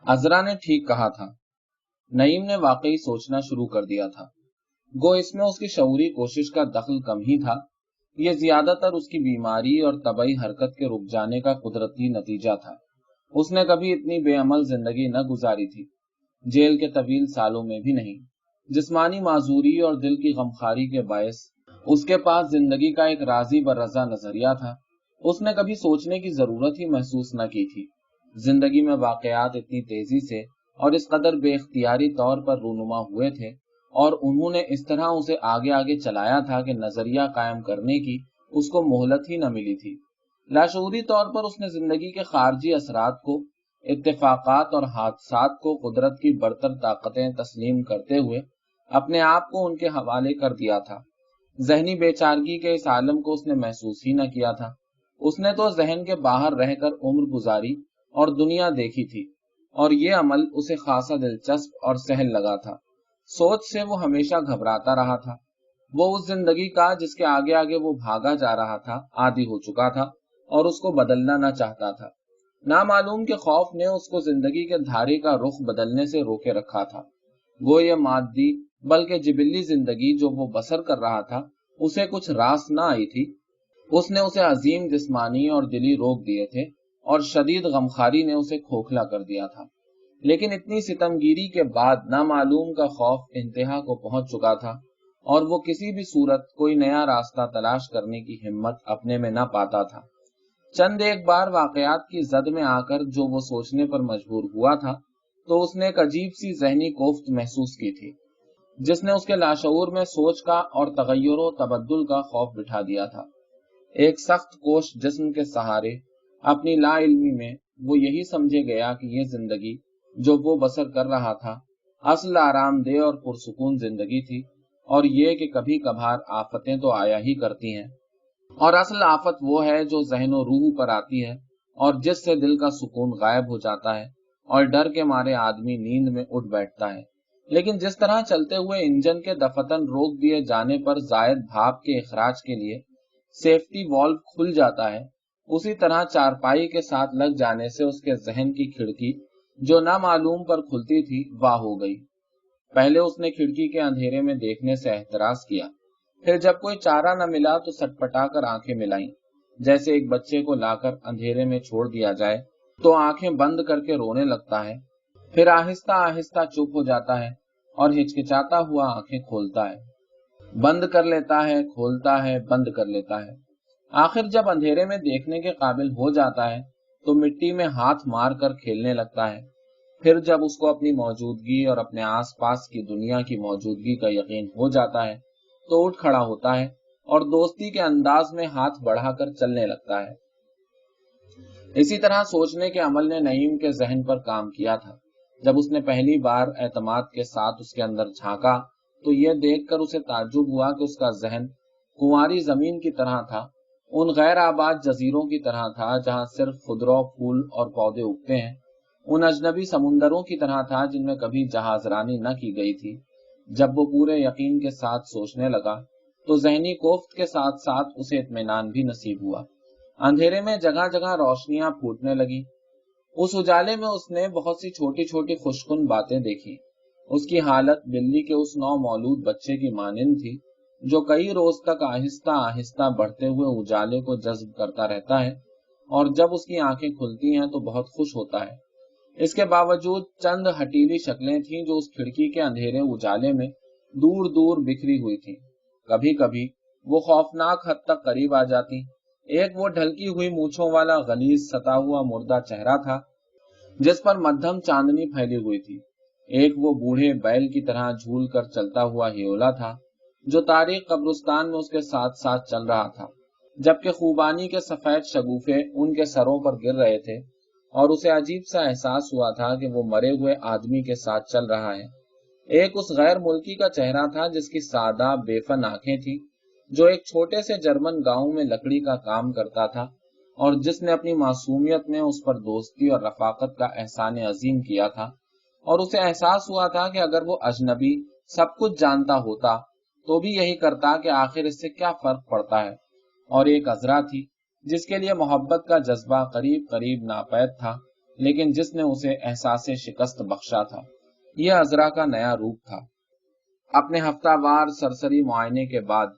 अजरा ने ठीक कहा था। नईम ने वाकई सोचना शुरू कर दिया था। गो इसमें उसकी शऊरी कोशिश का दखल कम ही था। ये ज्यादातर उसकी बीमारी और तबई हरकत के रुक जाने का कुदरती नतीजा था। उसने कभी इतनी बेअमल जिंदगी न गुजारी थी, जेल के तवील सालों में भी नहीं। जिस्मानी माजूरी और दिल की गमखारी के बायस उसके पास जिंदगी का एक राजी बरजा नजरिया था। उसने कभी सोचने की जरूरत ही महसूस न की थी। जिंदगी में वाकयात इतनी तेजी से और इस कदर बेख्तियारी तौर पर रूनुमा हुए थे और उन्होंने इस तरह उसे आगे आगे चलाया था कि नजरिया कायम करने की उसको मोहलत ही न मिली थी। लाशऊरी तौर पर उसने जिंदगी के खारजी असरात को, इत्तेफाकात और हादसात को कुदरत की बरतर ताकतें तस्लीम करते हुए अपने आप को उनके हवाले कर दिया था। जहनी बेचारगी के इस आलम को उसने महसूस ही न किया था। उसने तो जहन के बाहर रहकर उम्र गुजारी और दुनिया देखी थी, और ये अमल उसे खासा दिलचस्प और सहल लगा था। सोच से वो हमेशा घबराता रहा था। वो उस जिंदगी का जिसके आगे आगे वो भागा जा रहा था आदी हो चुका था और उसको बदलना न चाहता था। नामालूम के खौफ ने उसको जिंदगी के धारे का रुख बदलने से रोके रखा था। वो ये मादी बल्कि जिबिल्ली जिंदगी जो वो बसर कर रहा था उसे कुछ रास न आई थी। उसने उसे अजीम जिस्मानी और दिली रोग दिए थे और शदीद गमखारी ने उसे खोखला कर दिया था। लेकिन इतनी सितमगीरी के बाद नामालूम का खौफ इंतहा को पहुंच चुका था और वो किसी भी सूरत कोई नया रास्ता तलाश करने की हिम्मत अपने में न पाता था। चंद एक बार वाकयात की जद में आकर जो वो सोचने पर मजबूर हुआ था तो उसने एक अजीब सी जहनी कोफ्त महसूस की थी जिसने उसके लाशऊर में सोच का और तगय्युर तबद्दुल का खौफ बिठा दिया था। एक सख्त कोश जिस्म के सहारे अपनी लाइल्मी में वो यही समझे गया कि ये जिंदगी जो वो बसर कर रहा था असल आरामदेह और पुरसुकून जिंदगी थी, और ये कि कभी कभार आफतें तो आया ही करती हैं, और असल आफत वो है जो ज़हन और रूह पर आती है और जिससे दिल का सुकून गायब हो जाता है और डर के मारे आदमी नींद में उठ बैठता है। लेकिन जिस तरह चलते हुए इंजन के दफतन रोक दिए जाने पर जायद भाप के इखराज के लिए सेफ्टी वॉल्व खुल जाता है, उसी तरह चारपाई के साथ लग जाने से उसके जहन की खिड़की जो ना मालूम पर खुलती थी वाह हो गई। पहले उसने खिड़की के अंधेरे में देखने से एहतराज किया, फिर जब कोई चारा न मिला तो सटपटा कर आंखें मिलाईं, जैसे एक बच्चे को लाकर अंधेरे में छोड़ दिया जाए तो आंखें बंद करके रोने लगता है, फिर आहिस्ता आहिस्ता चुप हो जाता है और हिचकिचाता हुआ आंखें खोलता है, बंद कर लेता है, खोलता है, बंद कर लेता है। आखिर जब अंधेरे में देखने के काबिल हो जाता है तो मिट्टी में हाथ मार कर खेलने लगता है। फिर जब उसको अपनी मौजूदगी और अपने आसपास की दुनिया की मौजूदगी का यकीन हो जाता है तो उठ खड़ा होता है और दोस्ती के अंदाज में हाथ बढ़ाकर चलने लगता है। इसी तरह सोचने के अमल ने नईम के जहन पर काम किया था। जब उसने पहली बार एतमाद के साथ उसके अंदर झांका तो यह देखकर उसे ताज्जुब हुआ कि उसका जहन कुंवारी जमीन की तरह था, उन गैर आबाद जजीरों की तरह था जहां सिर्फ खुदरो फूल और पौधे उगते हैं, उन अजनबी समुंदरों की तरह था जिनमें कभी जहाजरानी न की गई थी। जब वो पूरे यकीन के साथ सोचने लगा तो जहनी कोफ्त के साथ साथ उसे इत्मीनान भी नसीब हुआ। अंधेरे में जगह जगह रोशनियां फूटने लगी। उस उजाले में उसने बहुत सी छोटी छोटी खुशकुन बातें देखी। उसकी हालत बिल्ली के उस नौ मौलूद बच्चे की मानिंद थी जो कई रोज तक आहिस्ता आहिस्ता बढ़ते हुए उजाले को जज्ब करता रहता है और जब उसकी आंखें खुलती हैं तो बहुत खुश होता है। इसके बावजूद चंद हटीली शक्लें थीं जो उस खिड़की के अंधेरे उजाले में दूर दूर बिखरी हुई थीं। कभी कभी वो खौफनाक हद तक करीब आ जाती। एक वो ढलकी हुई मूछों वाला गलीज सता हुआ मुर्दा चेहरा था जिस पर मध्यम चांदनी फैली हुई थी। एक वो बूढ़े बैल की तरह झूल कर चलता हुआ हियोला था जो तारीख कब्रिस्तान में उसके साथ साथ चल रहा था, जबकि खूबानी के सफेद शगुफे उनके सरों पर गिर रहे थे और उसे अजीब सा एहसास हुआ था कि वो मरे हुए आदमी के साथ चल रहा है। एक उस गैर मुल्की का चेहरा था जिसकी सादा बेफन आंखें थी, जो एक छोटे से जर्मन गांव में लकड़ी का काम करता था और जिसने अपनी मासूमियत में उस पर दोस्ती और रफाकत का एहसान अजीम किया था, और उसे एहसास हुआ था कि अगर वो अजनबी सब कुछ जानता होता तो भी यही करता कि आखिर इससे क्या फर्क पड़ता है। और एक अजरा थी जिसके लिए मोहब्बत का जज्बा करीब करीब नापैद था लेकिन जिसने उसे एहसासे शिकस्त बख्शा था। यह अजरा का नया रूप था। अपने हफ्तावार सरसरी मुआयने के बाद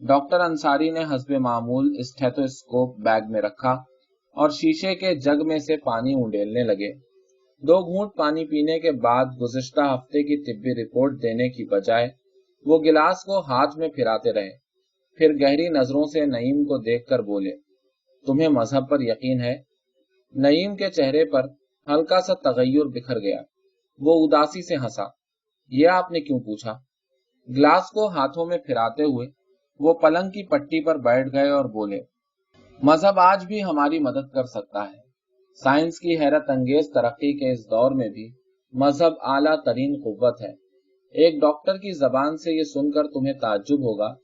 डॉक्टर अंसारी ने हस्बे मामूल स्टेथोस्कोप बैग में रखा और शीशे के जग में से पानी उंडेलने लगे। 2 घूंट पानी पीने के बाद गुज़िश्ता हफ्ते की तिब्बी रिपोर्ट देने की बजाय वो गिलास को हाथ में फिराते रहे। फिर गहरी नजरों से नईम को देखकर बोले, तुम्हें मजहब पर यकीन है? नईम के चेहरे पर हल्का सा तगय्युर बिखर गया। वो उदासी से हंसा। यह आपने क्यों पूछा? गिलास को हाथों में फिराते हुए वो पलंग की पट्टी पर बैठ गए और बोले, मजहब आज भी हमारी मदद कर सकता है। साइंस की हैरत अंगेज तरक्की के इस दौर में भी मजहब आला तरीन कुव्वत है। एक डॉक्टर की जबान से ये सुनकर तुम्हें ताज्जुब होगा,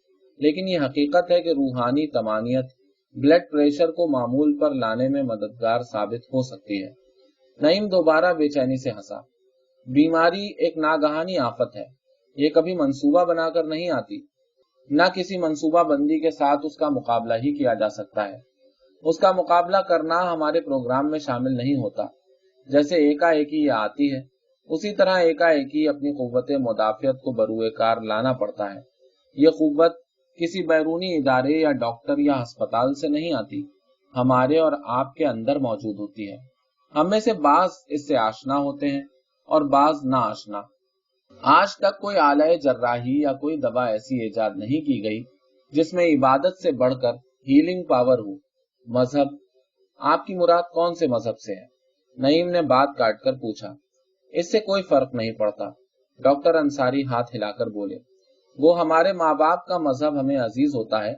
लेकिन ये हकीकत है कि रूहानी तमानियत ब्लड प्रेशर को मामूल पर लाने में मददगार साबित हो सकती है। नईम दोबारा बेचैनी से हंसा। बीमारी एक नागहानी आफत है। ये कभी मंसूबा बनाकर नहीं आती, न किसी मंसूबा बंदी के साथ उसका मुकाबला ही किया जा सकता है। उसका मुकाबला करना हमारे प्रोग्राम में शामिल नहीं होता। जैसे एकाएक ही ये आती है, उसी तरह एकाएक ही अपनी कुव्वत मुदाफियत को बरूए कार लाना पड़ता है। ये कुव्वत किसी बैरूनी इदारे या डॉक्टर या अस्पताल से नहीं आती, हमारे और आपके अंदर मौजूद होती है। हम में से बाज इससे आशना होते हैं और बाज ना आशना। आज तक कोई आलय जर्राही या कोई दवा ऐसी इजाद नहीं की गई जिसमें इबादत से बढ़कर हीलिंग पावर हो। मजहब, आपकी मुराद कौन से मजहब से है? नईम ने बात काटकर पूछा। इससे कोई फर्क नहीं पड़ता, डॉक्टर अंसारी हाथ हिलाकर बोले। वो हमारे माँ बाप का मजहब हमें अजीज होता है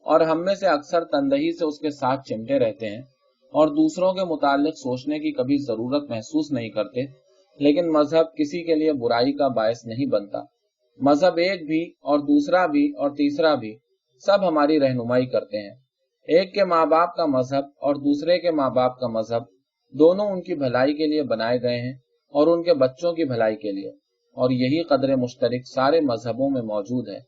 और हम में से अक्सर तंदही से उसके साथ चिमटे रहते हैं और दूसरों के मुतालिक सोचने की कभी जरूरत महसूस नहीं करते, लेकिन मजहब किसी के लिए बुराई का बायस नहीं बनता। मजहब एक भी और दूसरा भी और तीसरा भी सब हमारी रहनुमाई करते हैं। एक के माँ बाप का मजहब और दूसरे के माँ बाप का मजहब दोनों उनकी भलाई के लिए बनाए गए हैं और उनके बच्चों की भलाई के लिए, और यही कदर मुश्तरक सारे मजहबों में मौजूद है।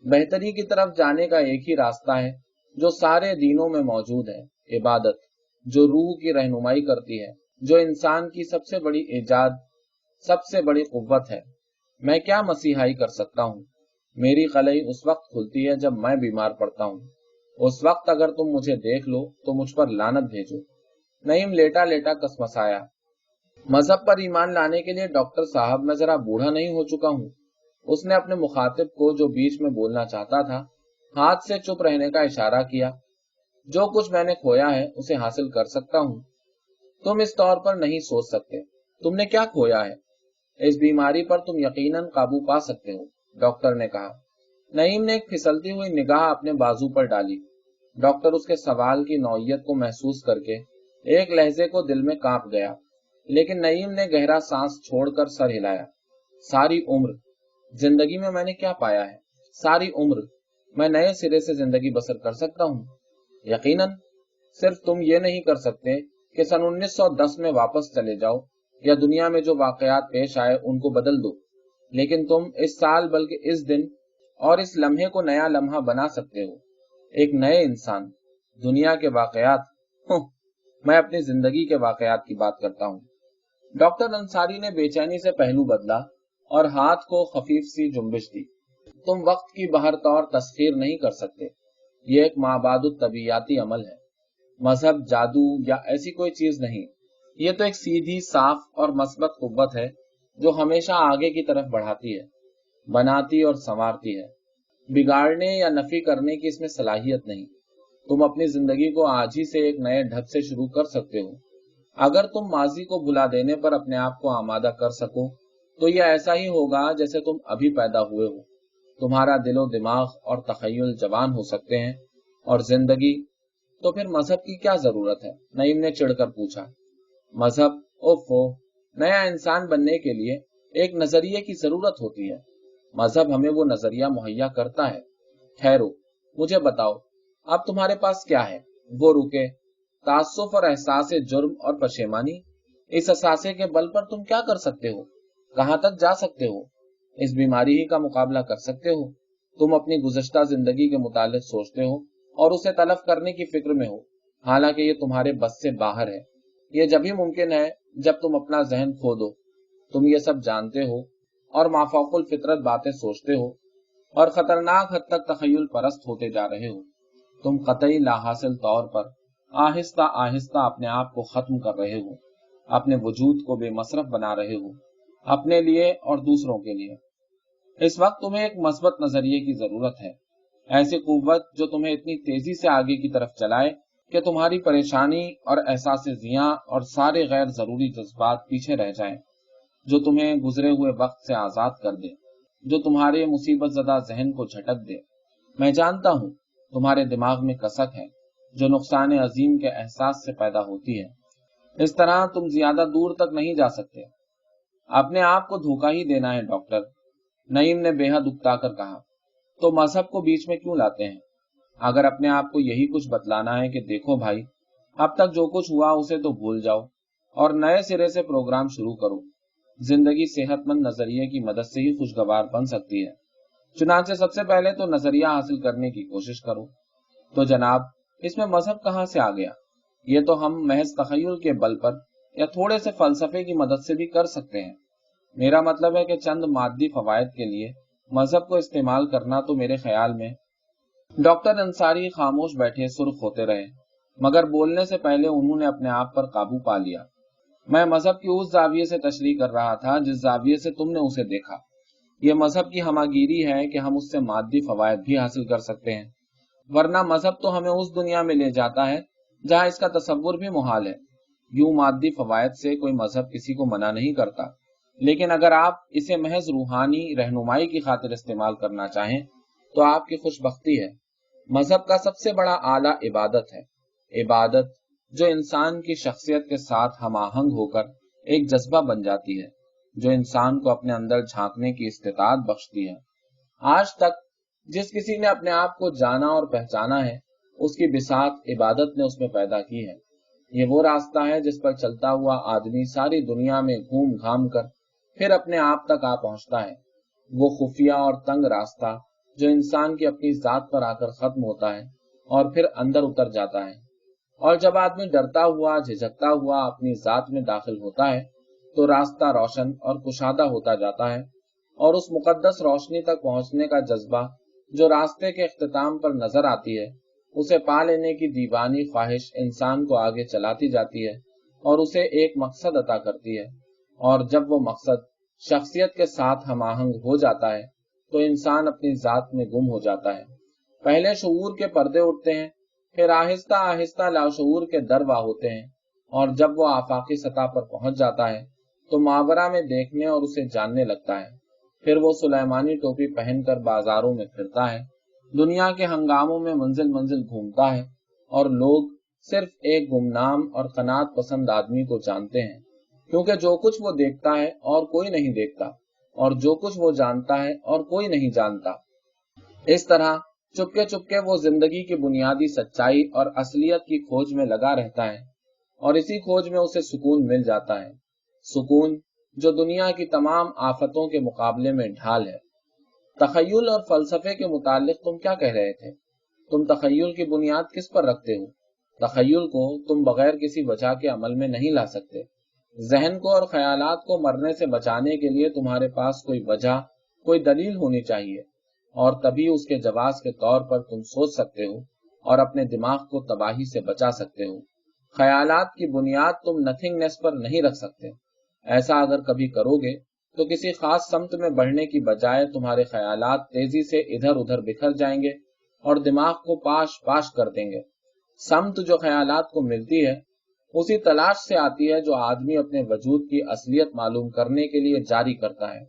बेहतरी की तरफ जाने का एक ही रास्ता है जो सारे दीनों में मौजूद है, इबादत, जो रूह की रहनुमाई करती है, जो इंसान की सबसे बड़ी इजाद, सबसे बड़ी कुव्वत है। मैं क्या मसीहाई कर सकता हूँ? मेरी कलई उस वक्त खुलती है जब मैं बीमार पड़ता हूँ। उस वक्त अगर तुम मुझे देख लो तो मुझ पर लानत भेजो। नईम लेटा लेटा कसमसाया। मजहब पर ईमान लाने के लिए डॉक्टर साहब मैं जरा बूढ़ा नहीं हो चुका हूँ? उसने अपने मुखातिब को, जो बीच में बोलना चाहता था, हाथ से चुप रहने का इशारा किया। जो कुछ मैंने खोया है उसे हासिल कर सकता हूँ। तुम इस तौर पर नहीं सोच सकते। तुमने क्या खोया है? इस बीमारी पर तुम यकीनन काबू पा सकते हो, डॉक्टर ने कहा। नईम ने एक फिसलती हुई निगाह अपने बाजू पर डाली। डॉक्टर उसके सवाल की नौयत को महसूस करके एक लहजे को दिल में कांप गया, लेकिन नईम ने गहरा सांस छोड़कर सर हिलाया। सारी उम्र जिंदगी में मैंने क्या पाया है? सारी उम्र मैं नए सिरे से जिंदगी बसर कर सकता हूँ। यकीनन सिर्फ तुम ये नहीं कर सकते कि सन 1910 में वापस चले जाओ या दुनिया में जो वाकयात पेश आए उनको बदल दो, लेकिन तुम इस साल बल्कि इस दिन और इस लम्हे को नया लम्हा बना सकते हो। एक नए इंसान, दुनिया के वाकयात, मैं अपनी जिंदगी के वाकयात की बात करता हूँ। डॉक्टर अंसारी ने बेचैनी से पहलू बदला और हाथ को खफीफ सी जुम्बिश दी। तुम वक्त की बहरतौर तस्खीर नहीं कर सकते। ये एक माबादुत तबीयाती अमल है। मजहब, जादू या ऐसी कोई चीज नहीं। ये तो एक सीधी, साफ और मस्बत कुव्वत है जो हमेशा आगे की तरफ बढ़ाती है, बनाती और संवारती है। बिगाड़ने या नफी करने की इसमें सलाहियत नहीं। तुम अपनी जिंदगी को आज ही से एक नए ढब से शुरू कर सकते हो। अगर तुम माजी को भुला देने पर अपने आप को आमादा कर सको तो यह ऐसा ही होगा जैसे तुम अभी पैदा हुए हो। तुम्हारा दिलो दिमाग और तखय्युल जवान हो सकते हैं, और जिंदगी, तो फिर मजहब की क्या जरूरत है? नईम ने चिढ़कर पूछा। मजहब, ओफो, नया इंसान बनने के लिए एक नजरिए की जरूरत होती है। मजहब हमें वो नजरिया मुहैया करता है। ठहरो, मुझे बताओ, अब तुम्हारे पास क्या है? वो रुके। तासुफ और एहसास जुर्म और पशेमानी, इस असासे के बल पर तुम क्या कर सकते हो? कहां तक जा सकते हो? इस बीमारी ही का मुकाबला कर सकते हो? तुम अपनी गुज़श्ता जिंदगी के मुतालिक सोचते हो और उसे तलफ करने की फिक्र में हो, हालांकि ये तुम्हारे बस से बाहर है। ये जब ही मुमकिन है जब तुम अपना जहन खो दो। तुम ये सब जानते हो और माफौकुल फितरत बातें सोचते हो और खतरनाक हद तक तखय्युल परस्त होते जा रहे हो। तुम कतई लाहासिल तौर पर आहिस्ता आहिस्ता अपने आप को खत्म कर रहे हो, अपने वजूद को बेमसरफ बना रहे हो, अपने लिए और दूसरों के लिए। इस वक्त तुम्हें एक मस्बत नजरिए की जरूरत है, ऐसी कुव्वत जो तुम्हें इतनी तेजी से आगे की तरफ चलाए कि तुम्हारी परेशानी और एहसास जिया और सारे गैर जरूरी जज्बात पीछे रह जाएं, जो तुम्हें गुजरे हुए वक्त से आजाद कर दे, जो तुम्हारे मुसीबत ज़दा जहन को झटक दे। मैं जानता हूँ तुम्हारे दिमाग में कसक है जो नुकसान अजीम के एहसास से पैदा होती है। इस तरह तुम ज्यादा दूर तक नहीं जा सकते। अपने आप को धोखा ही देना है डॉक्टर, नईम ने बेहद उकताकर कहा। तो मजहब को बीच में क्यों लाते हैं? अगर अपने आप को यही कुछ बतलाना है कि देखो भाई, अब तक जो कुछ हुआ उसे तो भूल जाओ और नए सिरे से प्रोग्राम शुरू करो। जिंदगी सेहतमंद नजरिए की मदद से ही खुशगवार बन सकती है। चुनांचे सबसे पहले तो नजरिया हासिल करने की कोशिश करो। तो जनाब, इसमें मजहब कहाँ से आ गया? ये तो हम महज तखय्युल के बल पर या थोड़े से फलसफे की मदद से भी कर सकते हैं। मेरा मतलब है कि चंद मादी फवायद के लिए मजहब को इस्तेमाल करना तो मेरे ख्याल में। डॉक्टर अंसारी खामोश बैठे सुर्ख होते रहे, मगर बोलने से पहले उन्होंने अपने आप पर काबू पा लिया। मैं मजहब की उस जाविये से तशरीह कर रहा था जिस जाविये से तुमने उसे देखा। यह मजहब की हमागिरी है कि हम उससे मादी फवायद भी हासिल कर सकते हैं, वरना मजहब तो हमें उस दुनिया में ले जाता है जहां इसका तसव्वुर भी मुहाल है। यूं मादी फवायद से कोई मजहब किसी को मना नहीं करता, लेकिन अगर आप इसे महज रूहानी रहनुमाई की खातिर इस्तेमाल करना चाहें तो आपकी खुशबख्ती है। मजहब का सबसे बड़ा आला इबादत है, इबादत जो इंसान की शख्सियत के साथ हमाहंग होकर एक जज्बा बन जाती है, जो इंसान को अपने अंदर झांकने की इस्तिताअत बख्शती है। आज तक जिस किसी ने अपने आप को जाना और पहचाना है, उसकी बिसात इबादत ने उसमें पैदा की है। ये वो रास्ता है जिस पर चलता हुआ आदमी सारी दुनिया में घूम घाम कर फिर अपने आप तक आ पहुंचता है। वो खुफिया और तंग रास्ता जो इंसान की अपनी जात पर आकर खत्म होता है और फिर अंदर उतर जाता है। और जब आदमी डरता हुआ झिझकता हुआ अपनी जात में दाखिल होता है तो रास्ता रोशन और कुशादा होता जाता है, और उस मुकद्दस रोशनी तक पहुंचने का जज्बा जो रास्ते के इख्तिताम पर नजर आती है, उसे पा लेने की दीवानी ख्वाहिश इंसान को आगे चलाती जाती है और उसे एक मकसद अता करती है। और जब वो मकसद शख्सियत के साथ हमाहंग हो जाता है तो इंसान अपनी जात में गुम हो जाता है। पहले शऊर के पर्दे उठते हैं, फिर आहिस्ता आहिस्ता लाशऊर के दर वाह होते हैं, और जब वो आफाकी सतह पर पहुंच जाता है तो मावरा में देखने और उसे जानने लगता है। फिर वो सुलेमानी टोपी पहनकर बाजारों में फिरता है, दुनिया के हंगामों में मंजिल मंजिल घूमता है, और लोग सिर्फ एक गुमनाम और कनात पसंद आदमी को जानते हैं, क्योंकि जो कुछ वो देखता है और कोई नहीं देखता, और जो कुछ वो जानता है और कोई नहीं जानता। इस तरह चुपके चुपके वो जिंदगी की बुनियादी सच्चाई और असलियत की खोज में लगा रहता है, और इसी खोज में उसे सुकून मिल जाता है, सुकून जो दुनिया की तमाम आफतों के मुकाबले में ढाल है। तखय्युल और फलसफे के मुतालिक तुम क्या कह रहे थे? तुम तखय्युल की बुनियाद किस पर रखते हो? तखय्युल को तुम बगैर किसी वजह के अमल में नहीं ला सकते। जहन को और ख्यालात को मरने से बचाने के लिए तुम्हारे पास कोई वजह, कोई दलील होनी चाहिए, और तभी उसके जवाब के तौर पर तुम सोच सकते हो और अपने दिमाग को तबाही से बचा सकते हो। ख्यालात की बुनियाद तुम नथिंगनेस पर नहीं रख सकते। ऐसा अगर कभी करोगे तो किसी खास समत में बढ़ने की बजाय तुम्हारे ख्यालात तेजी से इधर उधर बिखर जाएंगे और दिमाग को पाश पाश कर देंगे। समत जो ख्यालात को मिलती है उसी तलाश से आती है जो आदमी अपने वजूद की असलियत मालूम करने के लिए जारी करता है।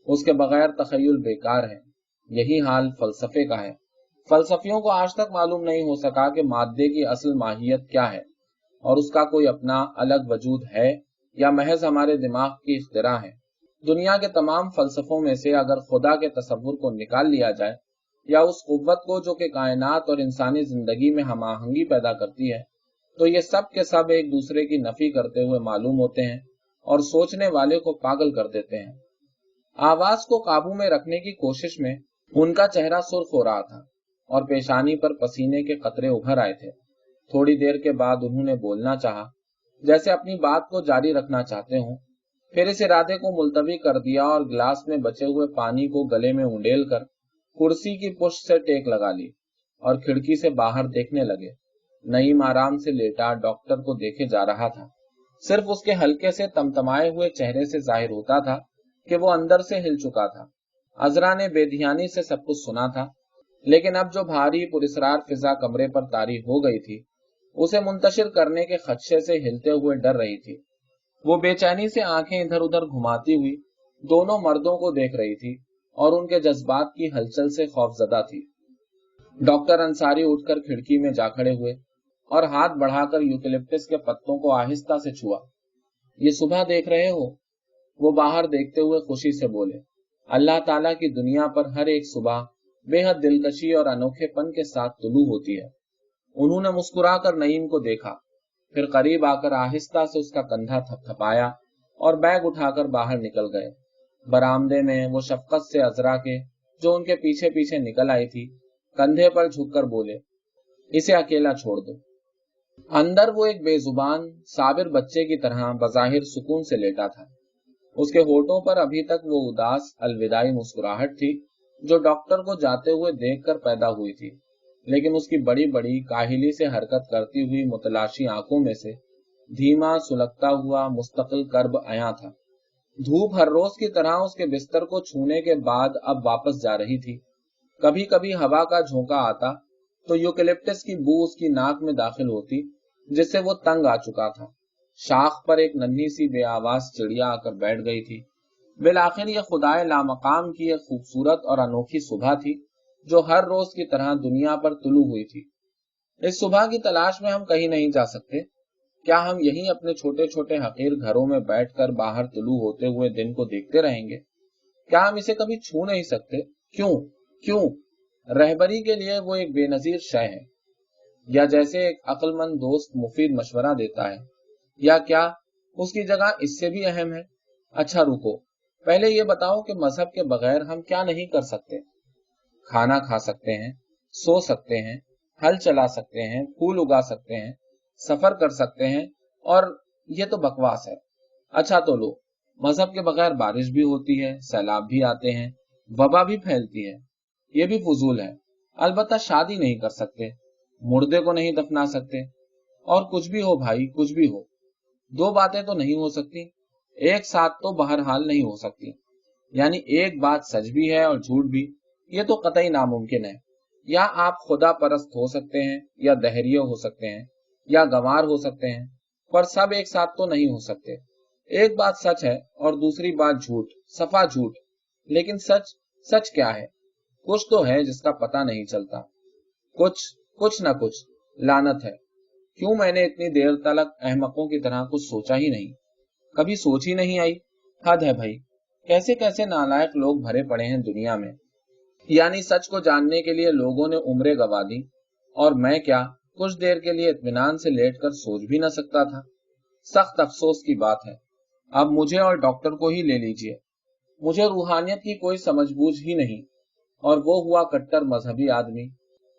उसके बगैर तखय्युल बेकार है। यही हाल फलसफे का है। फलसफियों को आज तक मालूम नहीं हो सका कि मादे की असल माहियत क्या है, और उसका कोई अपना अलग वजूद है या महज हमारे दिमाग की इख्तिरा है। दुनिया के तमाम फलसफों में से अगर खुदा के तसव्वुर को निकाल लिया जाए, या उस कुव्वत को जो कि कायनात और इंसानी जिंदगी में हमाहंगी पैदा करती है, तो ये सब के सब एक दूसरे की नफी करते हुए मालूम होते हैं और सोचने वाले को पागल कर देते हैं। आवाज को काबू में रखने की कोशिश में उनका चेहरा सुर्ख हो रहा था और पेशानी पर पसीने के कतरे उभर आए थे। थोड़ी देर के बाद उन्होंने बोलना चाहा, जैसे अपनी बात को जारी रखना चाहते हों। फिर इस इरादे को मुलतवी कर दिया और गिलास में बचे हुए पानी को गले में उंडेल कर कुर्सी की पुष्ट से टेक लगा ली और खिड़की से बाहर देखने लगे। नईम आराम से लेटा डॉक्टर को देखे जा रहा था। सिर्फ उसके हल्के से तमतमाए हुए चेहरे से जाहिर होता था कि वो अंदर से हिल चुका था। अजरा ने बेध्यानी से सब कुछ सुना था, लेकिन अब जो भारी पुरस्रार फिजा कमरे पर तारी हो गई थी, उसे मुंतशिर करने के खदशे से हिलते हुए डर रही थी। वो बेचैनी से आंखें इधर उधर घुमाती हुई दोनों मर्दों को देख रही थी और उनके जज्बात की हलचल से खौफजदा थी। डॉक्टर अंसारी उठकर खिड़की में जा खड़े हुए और हाथ बढ़ाकर यूकेलिप्टस के पत्तों को आहिस्ता से छुआ। ये सुबह देख रहे हो? वो बाहर देखते हुए खुशी से बोले। अल्लाह ताला की दुनिया पर हर एक सुबह बेहद दिलकशी और अनोखेपन के साथ तुलू होती है। उन्होंने मुस्कुराकर नईम को देखा, फिर करीब आकर आहिस्ता से उसका कंधा थपथपाया और बैग उठाकर बाहर निकल गए। बरामदे में वो शफकत से अजरा के, जो उनके पीछे पीछे निकल आई थी, कंधे पर झुककर बोले, इसे अकेला छोड़ दो। अंदर वो एक बेजुबान साबिर बच्चे की तरह बजाहिर सुकून से लेटा था। उसके होठों पर अभी तक वो उदास अलविदाई मुस्कुराहट थी जो डॉक्टर को जाते हुए देखकर पैदा हुई थी, लेकिन उसकी बड़ी बड़ी काहिली से हरकत करती हुई मुतलाशी आंखों में से धीमा सुलगता हुआ मुस्तकिल कर्ब आया था। धूप हर रोज की तरह उसके बिस्तर को छूने के बाद अब वापस जा रही थी। कभी कभी हवा का झोंका आता तो यूकेलिप्टस की बू उसकी नाक में दाखिल होती, जिससे वो तंग आ चुका था। शाख पर एक नन्ही सी बेआवाज चिड़िया आकर बैठ गई थी। बिलाखिर ये खुदाए लामकाम की एक खूबसूरत और अनोखी सुबह थी जो हर रोज की तरह दुनिया पर तुलू हुई थी। इस सुबह की तलाश में हम कहीं नहीं जा सकते। क्या हम यहीं अपने छोटे छोटे हकीर घरों में बैठकर बाहर तुलू होते हुए दिन को देखते रहेंगे? क्या हम इसे कभी छू नहीं सकते? क्यों? क्यों? रहबरी के लिए वो एक बेनजीर शय है, या जैसे एक अक्लमंद दोस्त मुफीद मशवरा देता है, या क्या उसकी जगह इससे भी अहम है? अच्छा रुको, पहले ये बताओ कि मजहब के बगैर हम क्या नहीं कर सकते? खाना खा सकते हैं, सो सकते हैं, हल चला सकते हैं, फूल उगा सकते हैं, सफर कर सकते हैं, और ये तो बकवास है। अच्छा तो लो, मजहब के बगैर बारिश भी होती है, सैलाब भी आते हैं, वबा भी फैलती है। ये भी फजूल है। अलबत्ता शादी नहीं कर सकते, मुर्दे को नहीं दफना सकते, और कुछ भी हो भाई, कुछ भी हो। दो बातें तो नहीं हो सकती, एक साथ तो बहरहाल नहीं हो सकती। यानी एक बात सच भी है और झूठ भी, ये तो कतई नामुमकिन है। या आप खुदा परस्त हो सकते हैं, या दहरिये हो सकते हैं, या गंवार हो सकते हैं, पर सब एक साथ तो नहीं हो सकते। एक बात सच है और दूसरी बात झूठ, सफा झूठ। लेकिन सच, सच क्या है? कुछ तो है जिसका पता नहीं चलता। कुछ, कुछ ना कुछ, लानत है। क्यों मैंने इतनी देर तक अहमकों की तरह कुछ सोचा ही नहीं? कभी सोच ही नहीं आई। हद है भाई, कैसे कैसे नालायक लोग भरे पड़े हैं दुनिया में। यानी सच को जानने के लिए लोगों ने उम्रें गवा दी, और मैं क्या कुछ देर के लिए इत्मीनान से लेटकर सोच भी न सकता था? सख्त अफसोस की बात है। अब मुझे और डॉक्टर को ही ले लीजिए। मुझे रूहानियत की कोई समझबूझ ही नहीं, और वो हुआ कट्टर मजहबी आदमी।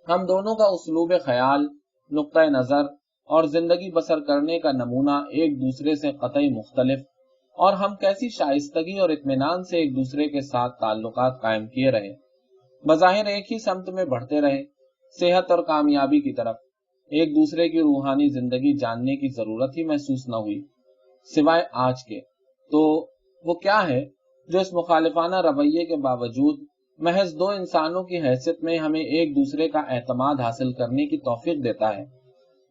हम दोनों का उसलूब ख्याल, नुक्ता नजर और जिंदगी बसर करने का नमूना एक दूसरे से कतई मुख्तलिफ, और हम कैसी शाइस्तगी और इत्मीनान से एक दूसरे के साथ ताल्लुकात कायम किए रहे। बज़ाहिर एक ही समत में बढ़ते रहे, सेहत और कामयाबी की तरफ। एक दूसरे की रूहानी जिंदगी जानने की जरूरत ही महसूस न हुई, सिवाय आज के। तो वो क्या है जो इस मुखालिफाना रवैये के बावजूद महज दो इंसानों की हैसियत में हमें एक दूसरे का एतमाद हासिल करने की तौफीक देता है,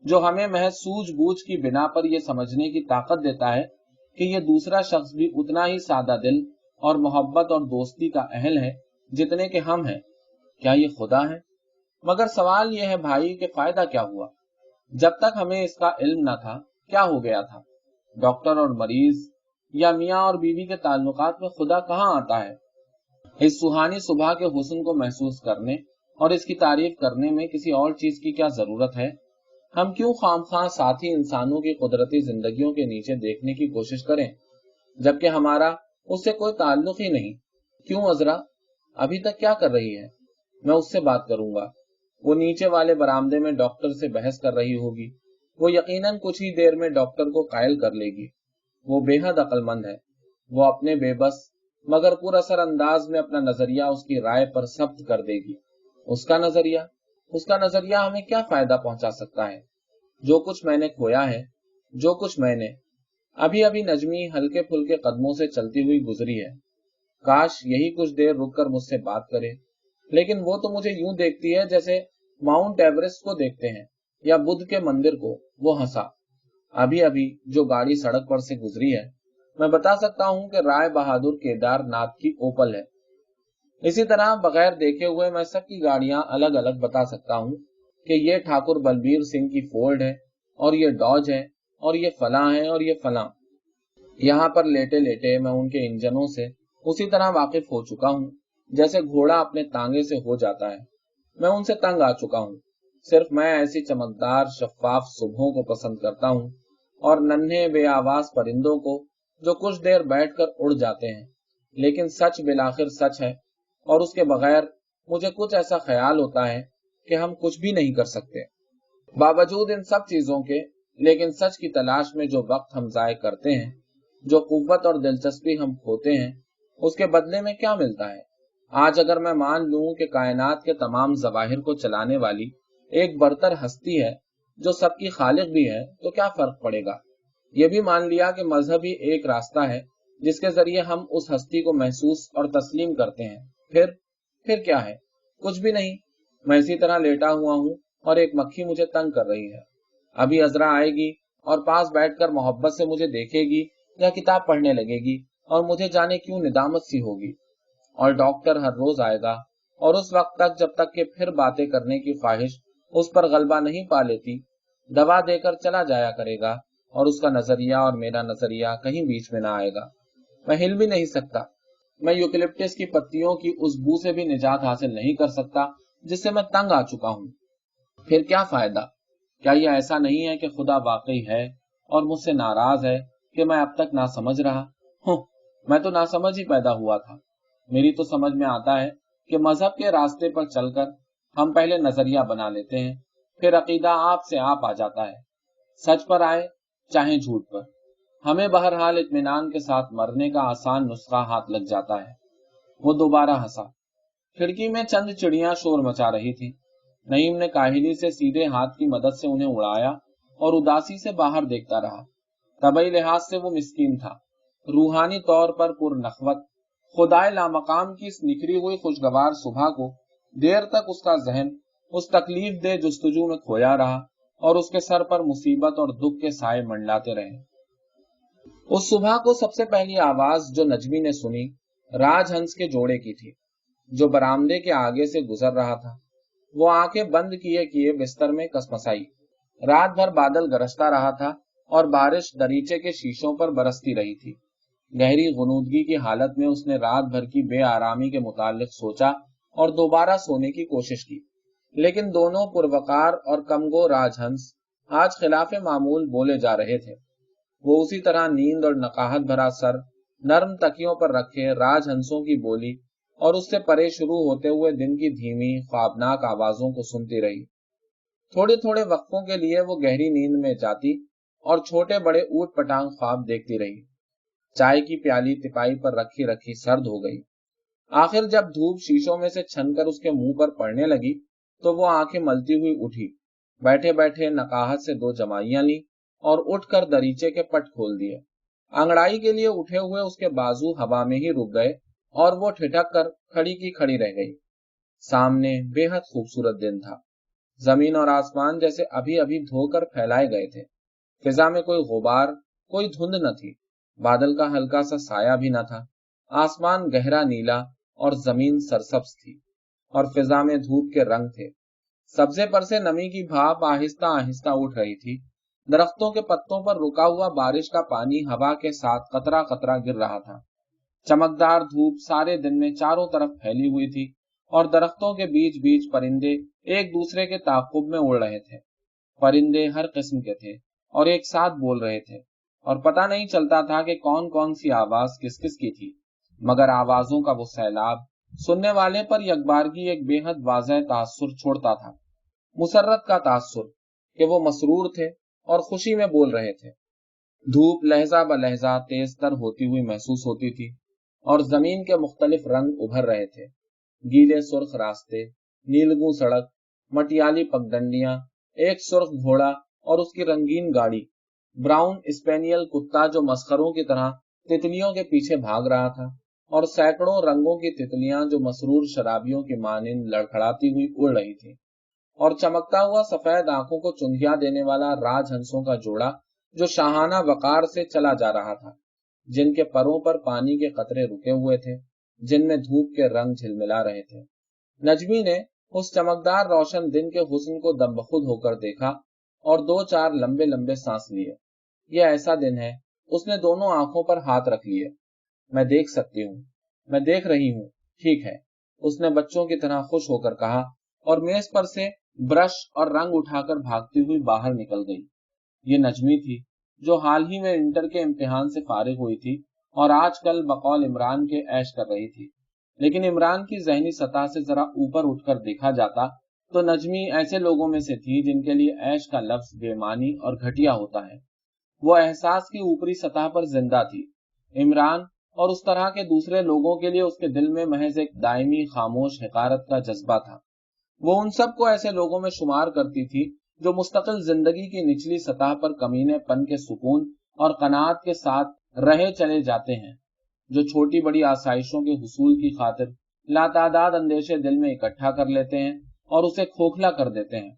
जो हमें महज सूझबूझ की बिना पर यह समझने की ताकत देता है कि यह दूसरा शख्स भी उतना ही सादा दिल और मोहब्बत और दोस्ती का अहल है जितने के हम हैं? क्या ये खुदा है? मगर सवाल यह है भाई कि फायदा क्या हुआ? जब तक हमें इसका इल्म न था, क्या हो गया था? डॉक्टर और मरीज या मियाँ और बीवी के ताल्लुकात में खुदा कहाँ आता है? इस सुहानी सुबह के हुस्न को महसूस करने और इसकी तारीफ करने में किसी और चीज की क्या जरूरत है? हम क्यों खामखा साथी इंसानों की कुदरती जिंदगियों के नीचे देखने की कोशिश करें, जबकि हमारा उससे कोई ताल्लुक ही नहीं? क्यों अजरा अभी तक क्या कर रही है? मैं उससे बात करूंगा। वो नीचे वाले बरामदे में डॉक्टर से बहस कर रही होगी, वो यकीनन कुछ ही देर में डॉक्टर को कायल कर लेगी। वो बेहद अक्लमंद है। वो अपने बेबस मगर पुरअसर अंदाज में अपना नजरिया उसकी राय पर सब्त कर देगी। उसका नजरिया हमें क्या फायदा पहुंचा सकता है? जो कुछ मैंने खोया है, जो कुछ मैंने अभी अभी नजमी हल्के फुल्के कदमों से चलती हुई गुजरी है। काश यही कुछ देर रुककर मुझसे बात करे, लेकिन वो तो मुझे यूं देखती है जैसे माउंट एवरेस्ट को देखते हैं या बुद्ध के मंदिर को। वो हंसा। अभी अभी जो गाड़ी सड़क पर से गुजरी है, मैं बता सकता हूं कि राय बहादुर केदारनाथ की ओपल है। इसी तरह बगैर देखे हुए मैं सबकी गाड़ियां अलग अलग बता सकता हूं कि ये ठाकुर बलबीर सिंह की फोर्ड है, और ये डॉज है, और ये फलां है, और ये फलां। यहाँ पर लेटे लेटे मैं उनके इंजनों से उसी तरह वाकिफ हो चुका हूँ जैसे घोड़ा अपने तांगे से हो जाता है। मैं उनसे तंग आ चुका हूँ। सिर्फ मैं ऐसी चमकदार शफाफ सुबहों को पसंद करता हूँ, और नन्हे बेआवाज परिंदों को जो कुछ देर बैठकर उड़ जाते हैं। लेकिन सच बिलाखिर सच है, और उसके बगैर मुझे कुछ ऐसा ख्याल होता है कि हम कुछ भी नहीं कर सकते। बावजूद इन सब चीजों के, लेकिन सच की तलाश में जो वक्त हम जाय करते हैं, जो कुव्वत और दिलचस्पी हम खोते हैं, उसके बदले में क्या मिलता है? आज अगर मैं मान लूं कि कायनात के तमाम जवाहिर को चलाने वाली एक बरतर हस्ती है जो सबकी खालिक भी है, तो क्या फर्क पड़ेगा? ये भी मान लिया कि मजहब ही एक रास्ता है जिसके जरिए हम उस हस्ती को महसूस और तस्लीम करते हैं। फिर क्या है? कुछ भी नहीं। मैं इसी तरह लेटा हुआ हूँ और एक मक्खी मुझे तंग कर रही है। अभी अजरा आएगी और पास बैठकर मोहब्बत से मुझे देखेगी या किताब पढ़ने लगेगी, और मुझे जाने क्यों निदामत सी होगी। और डॉक्टर हर रोज आएगा, और उस वक्त तक जब तक कि फिर बातें करने की ख्वाहिश उस पर गलबा नहीं पा लेती, दवा देकर चला जाया करेगा, और उसका नजरिया और मेरा नजरिया कहीं बीच में ना आएगा। मैं हिल भी नहीं सकता। मैं यूकलिप्टस की पत्तियों की उस बू से भी निजात हासिल नहीं कर सकता जिससे मैं तंग आ चुका हूँ। फिर क्या फायदा? क्या यह ऐसा नहीं है कि खुदा वाकई है और मुझसे नाराज है कि मैं अब तक ना समझ रहा हूँ? मैं तो नासमझ ही पैदा हुआ था। मेरी तो समझ में आता है कि मजहब के रास्ते पर चलकर हम पहले नजरिया बना लेते हैं, फिर अकीदा आप से आप आ जाता है। सच पर आए चाहे झूठ पर, हमें बहरहाल इत्मीनान के साथ मरने का आसान नुस्खा हाथ लग जाता है। वो दोबारा हंसा। खिड़की में चंद चिड़ियां शोर मचा रही थी। नईम ने काहिली से सीधे हाथ की मदद से उन्हें उड़ाया और उदासी से बाहर देखता रहा। तबई लिहाज से वो मिस्कीन था, रूहानी तौर पर पुरनखवत। खुदाए लामकाम की इस निखरी हुई खुशगवार सुबह को देर तक उसका जहन उस तकलीफ दे जुस्तजू में खोया रहा, और उसके सर पर मुसीबत और दुख के साए मंडलाते रहे। उस सुबह को सबसे पहली आवाज जो नजमी ने सुनी, राजहंस के जोड़े की थी, जो बरामदे के आगे से गुजर रहा था। वो आंखें बंद किए किए बिस्तर में कसमसाई। रात भर बादल गरजता रहा था और बारिश दरीचे के शीशों पर बरसती रही थी। गहरी गुनूदगी की हालत में उसने रात भर की बेआरामी के मुतालिक सोचा और दोबारा सोने की कोशिश की। लेकिन दोनों पुरवकार और कमगो राजहंस आज खिलाफे मामूल बोले जा रहे थे। वो उसी तरह नींद और नकाहत भरा सर नर्म तकियों पर रखे राजहंसों की बोली और उससे परे शुरू होते हुए दिन की धीमी ख्वाबनाक आवाजों को सुनती रही। थोड़े थोड़े वक्फों के लिए वो गहरी नींद में जाती और छोटे बड़े ऊट पटांग ख्वाब देखती रही। चाय की प्याली तिपाई पर रखी रखी सर्द हो गई। आखिर जब धूप शीशों में से छनकर उसके मुंह पर पड़ने लगी तो वो आंखें मलती हुई उठी। बैठे बैठे नकाहत से दो जमाइयां ली और उठकर दरीचे के पट खोल दिए। अंगड़ाई के लिए उठे हुए उसके बाजू हवा में ही रुक गए और वो ठिठक कर खड़ी की खड़ी रह गई। सामने बेहद खूबसूरत दिन था। जमीन और आसमान जैसे अभी अभी धोकर फैलाए गए थे। फिजा में कोई गुबार, कोई धुंध न थी। बादल का हल्का सा साया भी न था। आसमान गहरा नीला और जमीन सरसब्ज थी, और फिजा में धूप के रंग थे। सब्जे पर से नमी की भाप आहिस्ता आहिस्ता उठ रही थी। दरख्तों के पत्तों पर रुका हुआ बारिश का पानी हवा के साथ कतरा कतरा गिर रहा था। चमकदार धूप सारे दिन में चारों तरफ फैली हुई थी, और दरख्तों के बीच बीच परिंदे एक दूसरे के ताक़ुब में उड़ रहे थे। परिंदे हर किस्म के थे और एक साथ बोल रहे थे, और पता नहीं चलता था कि कौन कौन सी आवाज किस किस की थी, मगर आवाजों का वो सैलाब सुनने वाले पर यकबारगी एक बेहद वाज़ेह तासुर छोड़ता था। मुसर्रत का तासुर कि वो मसरूर थे और खुशी में बोल रहे थे। धूप लहजा ब लहजा तेज तर होती हुई महसूस होती थी और जमीन के मुख्तलिफ रंग उभर रहे थे। गीले सुर्ख रास्ते, नीलगू सड़क, मटियाली पगडंडियां, एक सुर्ख घोड़ा और उसकी रंगीन गाड़ी, ब्राउन स्पेनियल कुत्ता जो मस्खरों की तरह तितलियों के पीछे भाग रहा था, और सैकड़ों रंगों की तितलियां जो मसरूर शराबियों की मानिंद लड़खड़ाती हुई उड़ रही थी, और चमकता हुआ सफेद आंखों को चुंधिया देने वाला राजहंसों का जोड़ा जो शाहाना वकार से चला जा रहा था, जिनके परों पर पानी के कतरे रुके हुए थे, जिनमें धूप के रंग झिलमिला रहे थे। नजमी ने उस चमकदार रोशन दिन के हुस्न को दबखुद होकर देखा और दो चार लंबे लंबे सांस लिए। यह ऐसा दिन है, उसने दोनों आंखों पर हाथ रख लिए। मैं देख सकती हूँ, मैं देख रही हूँ, ठीक है, उसने बच्चों की तरह खुश होकर कहा और मेज पर से ब्रश और रंग उठाकर भागती हुई बाहर निकल गई। ये नजमी थी जो हाल ही में इंटर के इम्तिहान से फारिग हुई थी और आजकल बकौल इमरान के ऐश कर रही थी। लेकिन इमरान की जहनी सतह से जरा ऊपर उठकर देखा जाता तो नजमी ऐसे लोगों में से थी जिनके लिए ऐश का लफ्ज बेमानी और घटिया होता है। वो एहसास की ऊपरी सतह पर जिंदा थी। इमरान और उस तरह के दूसरे लोगों के लिए उसके दिल में महज एक दायमी खामोश हकारत का जज्बा था। वो उन सबको ऐसे लोगों में शुमार करती थी जो मुस्तकिल जिंदगी की निचली सतह पर कमीनेपन के सुकून और कनात के साथ रहे चले जाते हैं, जो छोटी बड़ी आसाइशों के हुसूल की खातिर लातादाद अंदेशे दिल में इकट्ठा कर लेते हैं और उसे खोखला कर देते हैं,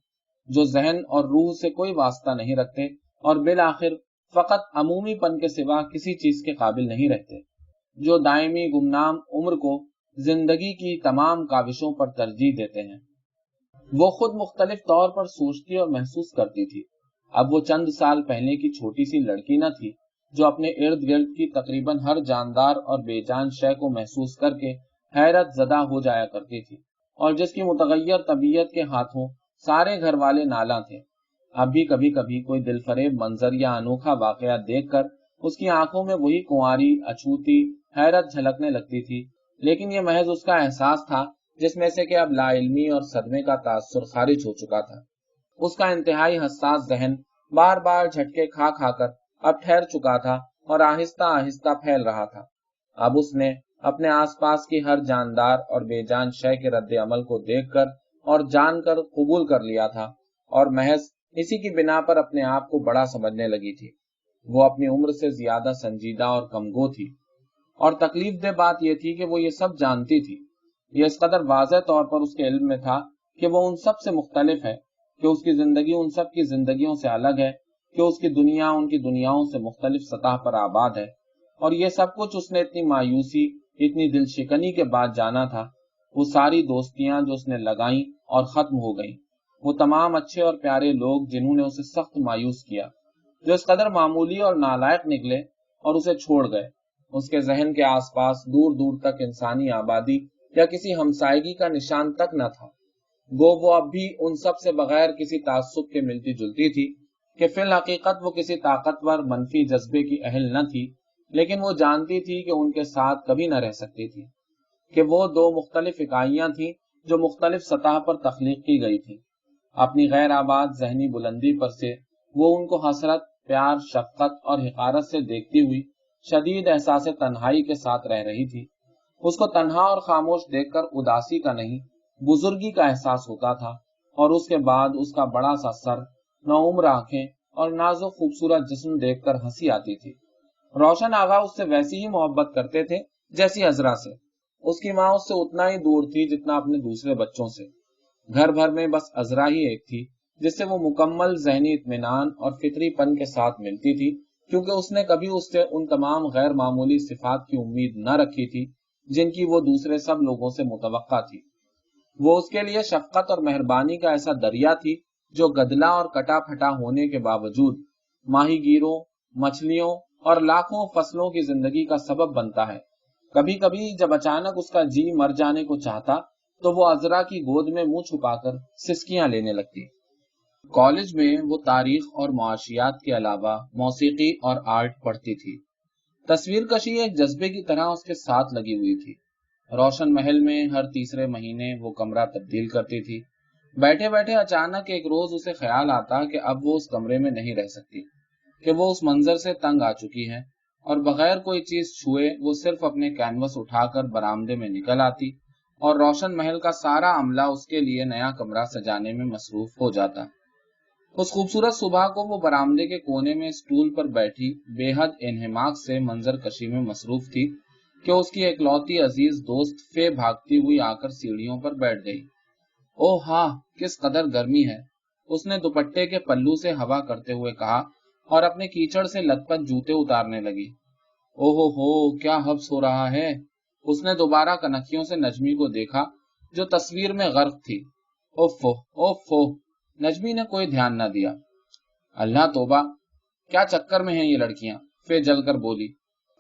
जो जहन और रूह से कोई वास्ता नहीं रखते और बिल आखिर फकत अमूमीपन के सिवा किसी चीज के काबिल नहीं रहते, जो दायमी गुमनाम उम्र को जिंदगी की तमाम काविशों पर तरजीह देते हैं। वो खुद मुख्तलिफ तौर पर सोचती और महसूस करती थी। अब वो चंद साल पहले की छोटी सी लड़की न थी जो अपने इर्द गिर्द की तकरीबन हर जानदार और बेजान शय को महसूस करके हैरत जदा हो जाया करती थी और जिसकी मुतगय्यर तबीयत के हाथों सारे घर वाले नाला थे। अब भी कभी कभी कोई दिलफरेब मंजर या अनोखा वाकया देखकर उसकी आंखों में वही कुंवारी अछूती हैरत झलकने लगती थी, लेकिन यह महज उसका एहसास था जिसमें से कि अब लाइल्मी और सदमे का तासुर खारिज हो चुका था। उसका इंतहाई हसास जहन बार बार झटके खा खाकर अब ठहर चुका था और आहिस्ता आहिस्ता फैल रहा था। अब उसने अपने आसपास की हर जानदार और बेजान शय के रद्द अमल को देखकर और जानकर कबूल कर लिया था और महज इसी की बिना पर अपने आप को बड़ा समझने लगी थी। वो अपनी उम्र से ज्यादा संजीदा और कमगो थी, और तकलीफ दे बात यह थी कि वो ये सब जानती थी। ये इस कदर वाज़ेह तौर पर उसके इल्म में था कि वो उन सब से मुख्तलिफ है, कि उसकी जिंदगी उन सब की जिंदगियों से अलग है, कि उसकी दुनिया उनकी दुनियाओं से मुख्तलिफ सतह पर आबाद है, और ये सब कुछ उसने इतनी मायूसी, इतनी दिलशिकनी के बाद जाना था। वो सारी दोस्तियां जो उसने लगाई और खत्म हो गईं, वो तमाम अच्छे और प्यारे लोग जिन्होंने उसे सख्त मायूस किया, जो इस कदर मामूली और नालायक निकले और उसे छोड़ गए। उसके जहन के आसपास दूर दूर तक इंसानी आबादी या किसी हमसायगी का निशान तक न था। वो अब भी उन सब से बगैर किसी ताज्जुब के मिलती जुलती थी कि फिल हकीकत वो किसी ताकतवर मनफी जज्बे की अहल न थी, लेकिन वो जानती थी कि उनके साथ कभी न रह सकती थी, कि वो दो मुख्तलिफ इकाइयां थीं जो मुख्तलिफ सतह पर तख्लीक की गई थी। अपनी गैर आबाद जहनी बुलंदी पर से वो उनको हसरत, प्यार, शफकत और हिकारत से देखती हुई शदीद एहसास तन्हाई के साथ रह रही थी। उसको तन्हा और खामोश देखकर उदासी का नहीं, बुजुर्गी का एहसास होता था, और उसके बाद उसका बड़ा सा सर, नौउम्र आंखें और नाजुक खूबसूरत जिस्म देखकर हंसी आती थी। रोशन आगा उससे वैसी ही मोहब्बत करते थे जैसी अजरा से। उसकी माँ उससे उतना ही दूर थी जितना अपने दूसरे बच्चों से। घर भर में बस अजरा ही एक थी जिससे वो मुकम्मल जहनी इत्मीनान और फितरीपन के साथ मिलती थी, क्योंकि उसने कभी उससे उन तमाम गैर मामूली सिफात की उम्मीद न रखी थी जिनकी वो दूसरे सब लोगों से मुतवक्का थी। वो उसके लिए शफकत और मेहरबानी का ऐसा दरिया थी जो गदला और कटा फटा होने के बावजूद माहीगीरों, मछलियों और लाखों फसलों की जिंदगी का सबब बनता है। कभी कभी जब अचानक उसका जी मर जाने को चाहता तो वो अजरा की गोद में मुंह छुपाकर सिसकियां लेने लगती। कॉलेज में वो तारीख और मुआशियात के अलावा मौसीकी और आर्ट पढ़ती थी। तस्वीर कशी एक जज्बे की तरह उसके साथ लगी हुई थी। रोशन महल में हर तीसरे महीने वो कमरा तब्दील करती थी। बैठे बैठे अचानक एक रोज उसे ख्याल आता कि अब वो उस कमरे में नहीं रह सकती, कि वो उस मंजर से तंग आ चुकी है और बगैर कोई चीज छुए वो सिर्फ अपने कैनवस उठाकर बरामदे में निकल आती और रोशन महल का सारा अमला उसके लिए नया कमरा सजाने में मसरूफ हो जाता। उस खूबसूरत सुबह को वो बरामदे के कोने में स्टूल पर बैठी बेहद इन्हिमाक से मंजर कशी में मसरूफ थी कि उसकी एकलौती अजीज दोस्त फे भागती हुई आकर सीढ़ियों पर बैठ गई। ओह हाँ, किस कदर गर्मी है, उसने दुपट्टे के पल्लू से हवा करते हुए कहा और अपने कीचड़ से लथपथ जूते उतारने लगी। ओहो हो, क्या हब्स हो रहा है। उसने दोबारा कनखियों से नजमी को देखा जो तस्वीर में गर्क थी। ओफो ओफो, नजमी ने कोई ध्यान न दिया। अल्लाह तोबा, क्या चक्कर में हैं ये लड़कियां, फे जलकर बोली।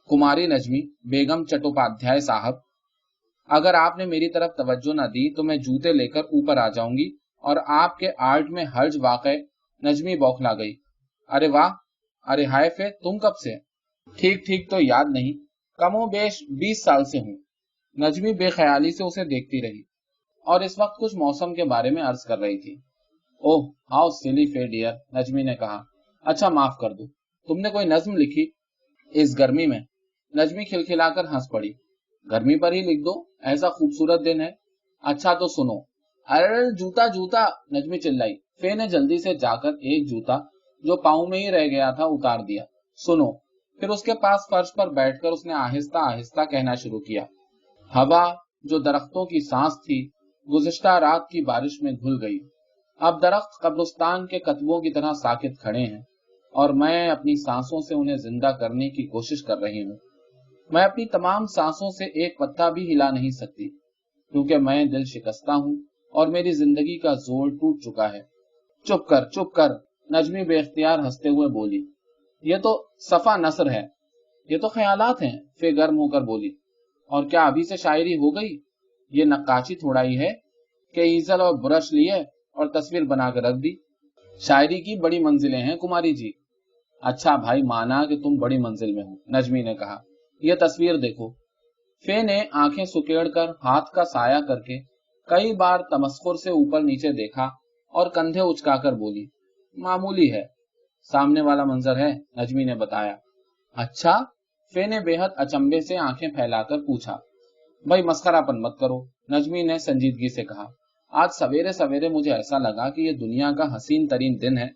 कुमारी नजमी बेगम चट्टोपाध्याय साहब, अगर आपने मेरी तरफ तवज्जो न दी तो मैं जूते लेकर ऊपर आ जाऊंगी और आपके आर्ट में हर्ज वाक़। नजमी बौखला गई। अरे वाह, अरे हाय फे, तुम कब से? ठीक ठीक तो याद नहीं, कमोबेश 20 साल से हूँ। नजमी बेख्याली से उसे देखती रही और इस वक्त कुछ मौसम के बारे में अर्ज कर रही थी। ओह हाउ सिली फे डियर, नजमी ने कहा। अच्छा माफ कर दो, तुमने कोई नज्म लिखी इस गर्मी में? नजमी खिलखिलाकर हंस पड़ी। गर्मी पर ही लिख दो, ऐसा खूबसूरत दिन है। अच्छा तो सुनो। अरे जूता जूता, नजमी चिल्लाई। फे ने जल्दी से जाकर एक जूता जो पाँव में ही रह गया था उतार दिया। सुनो। फिर उसके पास फर्श पर बैठकर उसने आहिस्ता आहिस्ता कहना शुरू किया। हवा जो दरख्तों की सांस थी गुज़िश्ता रात की बारिश में घुल गई। अब दरख्त कब्रिस्तान के कतबों की तरह साकित खड़े हैं और मैं अपनी सांसों से उन्हें जिंदा करने की कोशिश कर रही हूँ। मैं अपनी तमाम सांसों से एक पत्ता भी हिला नहीं सकती क्योंकि मैं दिल शिकस्ता हूँ और मेरी जिंदगी का जोर टूट चुका है। चुप कर चुप कर, नजमी बेख्तियार हंसते हुए बोली। ये तो सफा नसर है, ये तो ख्यालात हैं, फे गर्म होकर बोली। और क्या अभी से शायरी हो गई? ये नक्काशी थोड़ा ही है कि ईजल और ब्रश लिए और तस्वीर बनाकर रख दी। शायरी की बड़ी मंजिलें हैं कुमारी जी। अच्छा भाई, माना कि तुम बड़ी मंजिल में हो, नजमी ने कहा। यह तस्वीर देखो। फे ने आंखें सुकेड़ कर हाथ का साया करके कई बार तमस्कुर से ऊपर नीचे देखा और कंधे उचकाकर बोली। मामूली है, सामने वाला मंजर है, नजमी ने बताया। अच्छा? फे ने बेहद अचंभे से आंखें फैलाकर पूछा। भाई मस्खरापन मत करो, नजमी ने संजीदगी से कहा। आज सवेरे सवेरे मुझे ऐसा लगा कि यह दुनिया का हसीन तरीन दिन है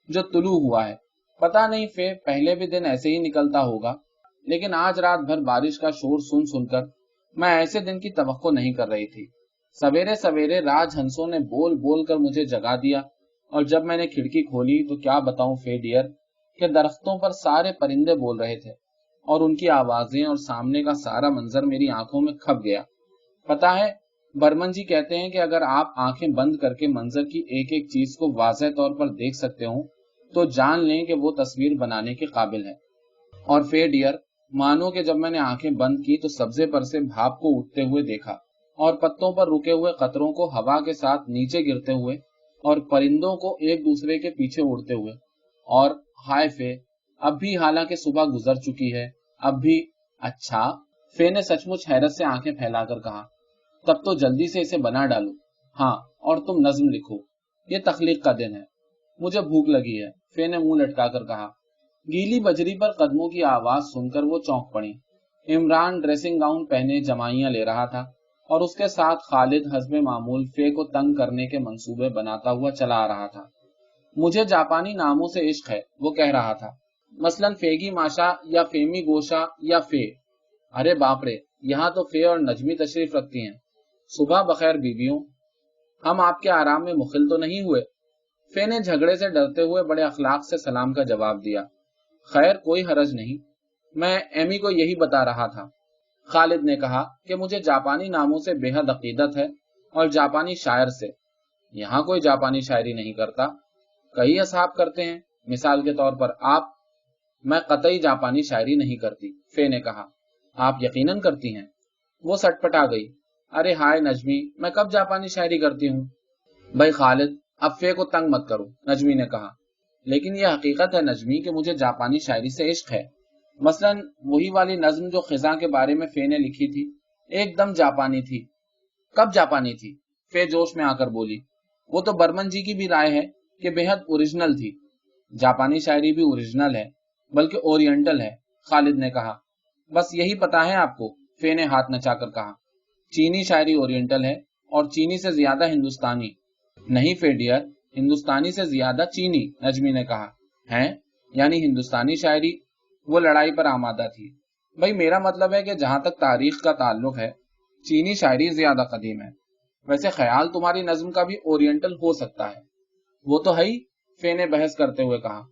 जो तुलू हुआ है। पता नहीं फे, पहले भी दिन ऐसे ही निकलता होगा, लेकिन आज रात भर बारिश का शोर सुन सुनकर मैं ऐसे दिन की तवक्को नहीं कर रही थी। सवेरे सवेरे राजहंसों ने बोल बोल कर मुझे जगा दिया और जब मैंने खिड़की खोली तो क्या बताऊं फे डियर कि दरख्तों पर सारे परिंदे बोल रहे थे और उनकी आवाजें और सामने का सारा मंजर मेरी आंखों में खप गया। पता है, बर्मन जी कहते हैं कि अगर आप आंखें बंद करके मंजर की एक एक चीज को वाज़ेह तौर पर देख सकते हो तो जान लें कि वो तस्वीर बनाने के काबिल है। और फे डियर, मानो कि जब मैंने आंखें बंद की तो सब्जे पर से भाप को उठते हुए देखा और पत्तों पर रुके हुए कतरों को हवा के साथ नीचे गिरते हुए और परिंदों को एक दूसरे के पीछे उड़ते हुए। और हाय फे, अब भी हालांकि सुबह गुजर चुकी है, अब भी। अच्छा? फे ने सचमुच हैरत से आंखें फैलाकर कहा। तब तो जल्दी से इसे बना डालो। हाँ, और तुम नज्म लिखो, ये तख्लीक का दिन है। मुझे भूख लगी है, फे ने मुंह लटकाकर कहा। गीली बजरी पर कदमों की आवाज सुनकर वो चौंक पड़ी। इमरान ड्रेसिंग गाउन पहने जमाइयां ले रहा था और उसके साथ खालिद हस्बे मामूल फे को तंग करने के मंसूबे बनाता हुआ चला आ रहा था। मुझे जापानी नामों से इश्क है, वो कह रहा था। मसलन फेगी माशा या फेमी गोशा या फे। अरे बाप रे, यहाँ तो फे और नजमी तशरीफ रखती हैं। सुबह बखैर बीबियों, हम आपके आराम में मुखिल तो नहीं हुए? फे ने झगड़े से डरते हुए बड़े अखलाक से सलाम का जवाब दिया। खैर कोई हरज नहीं, मैं एमी को यही बता रहा था। खालिद ने कहा कि मुझे जापानी नामों से बेहद अकीदत है और जापानी शायर से। यहाँ कोई जापानी शायरी नहीं करता, कई असहाब करते हैं, मिसाल के तौर पर आप। मैं कतई जापानी शायरी नहीं करती, फे ने कहा। आप यकीनन करती हैं? वो सटपटा गई। अरे हाय नजमी, मैं कब जापानी शायरी करती हूँ? भाई खालिद, अब फे को तंग मत करो, नजमी ने कहा। लेकिन यह हकीकत है नजमी कि मुझे जापानी शायरी से इश्क है। मसलन वही वाली नज्म जो खिजा के बारे में फे ने लिखी थी, एकदम जापानी थी। कब जापानी थी? फे जोश में आकर बोली। वो तो बर्मन जी की भी राय है कि बेहद ओरिजिनल थी। जापानी शायरी भी ओरिजिनल है, बल्कि ओरिएंटल है, खालिद ने कहा। बस यही पता है आपको, फे ने हाथ नचाकर कहा। चीनी शायरी ओरिएंटल है और चीनी से ज्यादा हिंदुस्तानी। नहीं फे डियर, हिंदुस्तानी से ज्यादा चीनी, नजमी ने कहा। हैं? यानी हिंदुस्तानी शायरी? वो लड़ाई पर आमादा थी। भाई मेरा मतलब है कि जहां तक तारीख का ताल्लुक है, चीनी शायरी ज्यादा कदीम है। वैसे ख्याल तुम्हारी नज्म का भी ओरिएंटल हो सकता है। वो तो है ही, फे ने बहस करते हुए कहा।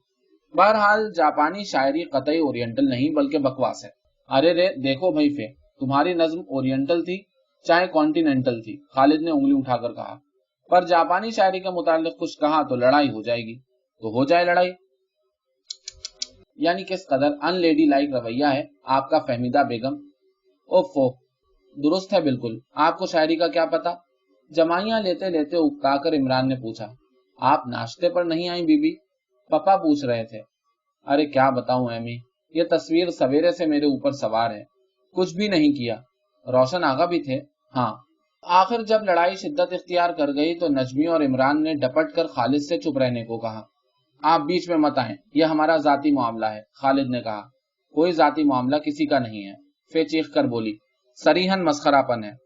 बहरहाल जापानी शायरी कतई ओरिएंटल नहीं बल्कि बकवास है। अरे रे देखो भाई फे, तुम्हारी नज्म ओरिएंटल थी चाहे कॉन्टिनेंटल थी, खालिद ने उंगली उठाकर कहा, पर जापानी शायरी के मुतालिक कुछ कहा तो लड़ाई हो जाएगी। तो हो जाए लड़ाई। यानी किस कदर अनलेडी लाइक रवैया है आपका फहमीदा बेगम। ओफो, दुरुस्त है बिल्कुल। आपको शायरी का क्या पता? जमाइयां लेते लेते उकताकर इमरान ने पूछा। आप नाश्ते पर नहीं आई बीबी? पापा पूछ रहे थे। अरे क्या बताऊं एमी, ये तस्वीर सवेरे से मेरे ऊपर सवार है। कुछ भी नहीं किया। रोशन आगा भी थे। हाँ। आखिर जब लड़ाई शिद्दत इख्तियार कर गई तो नजमी और इमरान ने डपट कर खालिद से चुप रहने को कहा। आप बीच में मत आए, यह हमारा जाती मामला है, खालिद ने कहा। कोई जाती मामला किसी का नहीं है, फे चीख कर बोली। सरीहन मस्खरापन है।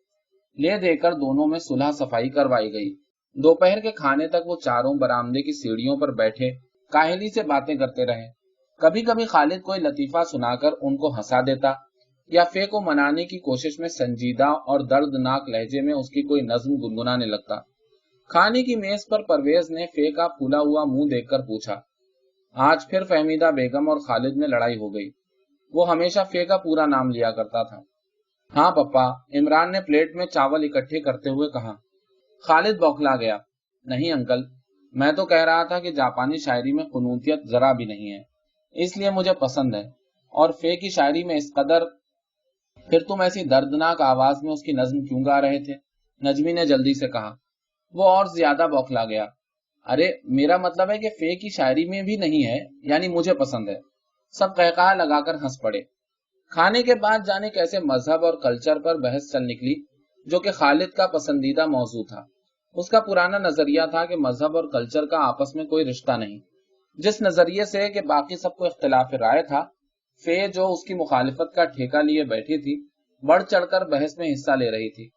ले देकर दोनों में सुलह सफाई करवाई गई। दोपहर के खाने तक वो चारों बरामदे की सीढ़ियों पर बैठे काहली से बातें करते रहे। कभी कभी खालिद कोई लतीफा सुनाकर उनको हंसा देता या फे को मनाने की कोशिश में संजीदा और दर्दनाक लहजे में उसकी कोई नज्म गुनगुनाने लगता। खाने की मेज पर परवेज ने फे का फूला हुआ मुंह देखकर पूछा। आज फिर फहमीदा बेगम और खालिद में लड़ाई हो गई। वो हमेशा फे का पूरा नाम लिया करता था। हाँ पप्पा, इमरान ने प्लेट में चावल इकट्ठे करते हुए कहा। खालिद बौखला गया। नहीं अंकल, मैं तो कह रहा था कि जापानी शायरी में कुनूतियत जरा भी नहीं है, इसलिए मुझे पसंद है। और फे की शायरी में इस कदर। फिर तुम ऐसी दर्दनाक आवाज में उसकी नज्म क्यों गा रहे थे? नजमी ने जल्दी से कहा। वो और ज्यादा बौखला गया। अरे मेरा मतलब है कि फे की शायरी में भी नहीं है, यानी मुझे पसंद है। सब कहकहा लगाकर हंस पड़े। खाने के बाद जाने कैसे मजहब और कल्चर पर बहस चल निकली, जो कि खालिद का पसंदीदा मौजू था। उसका पुराना नजरिया था कि मजहब और कल्चर का आपस में कोई रिश्ता नहीं। जिस नजरिए से कि बाकी सबको इख्तिलाफ राय था, फे जो उसकी मुखालिफत का ठेका लिए बैठी थी, बढ़ चढ़कर बहस में हिस्सा ले रही थी।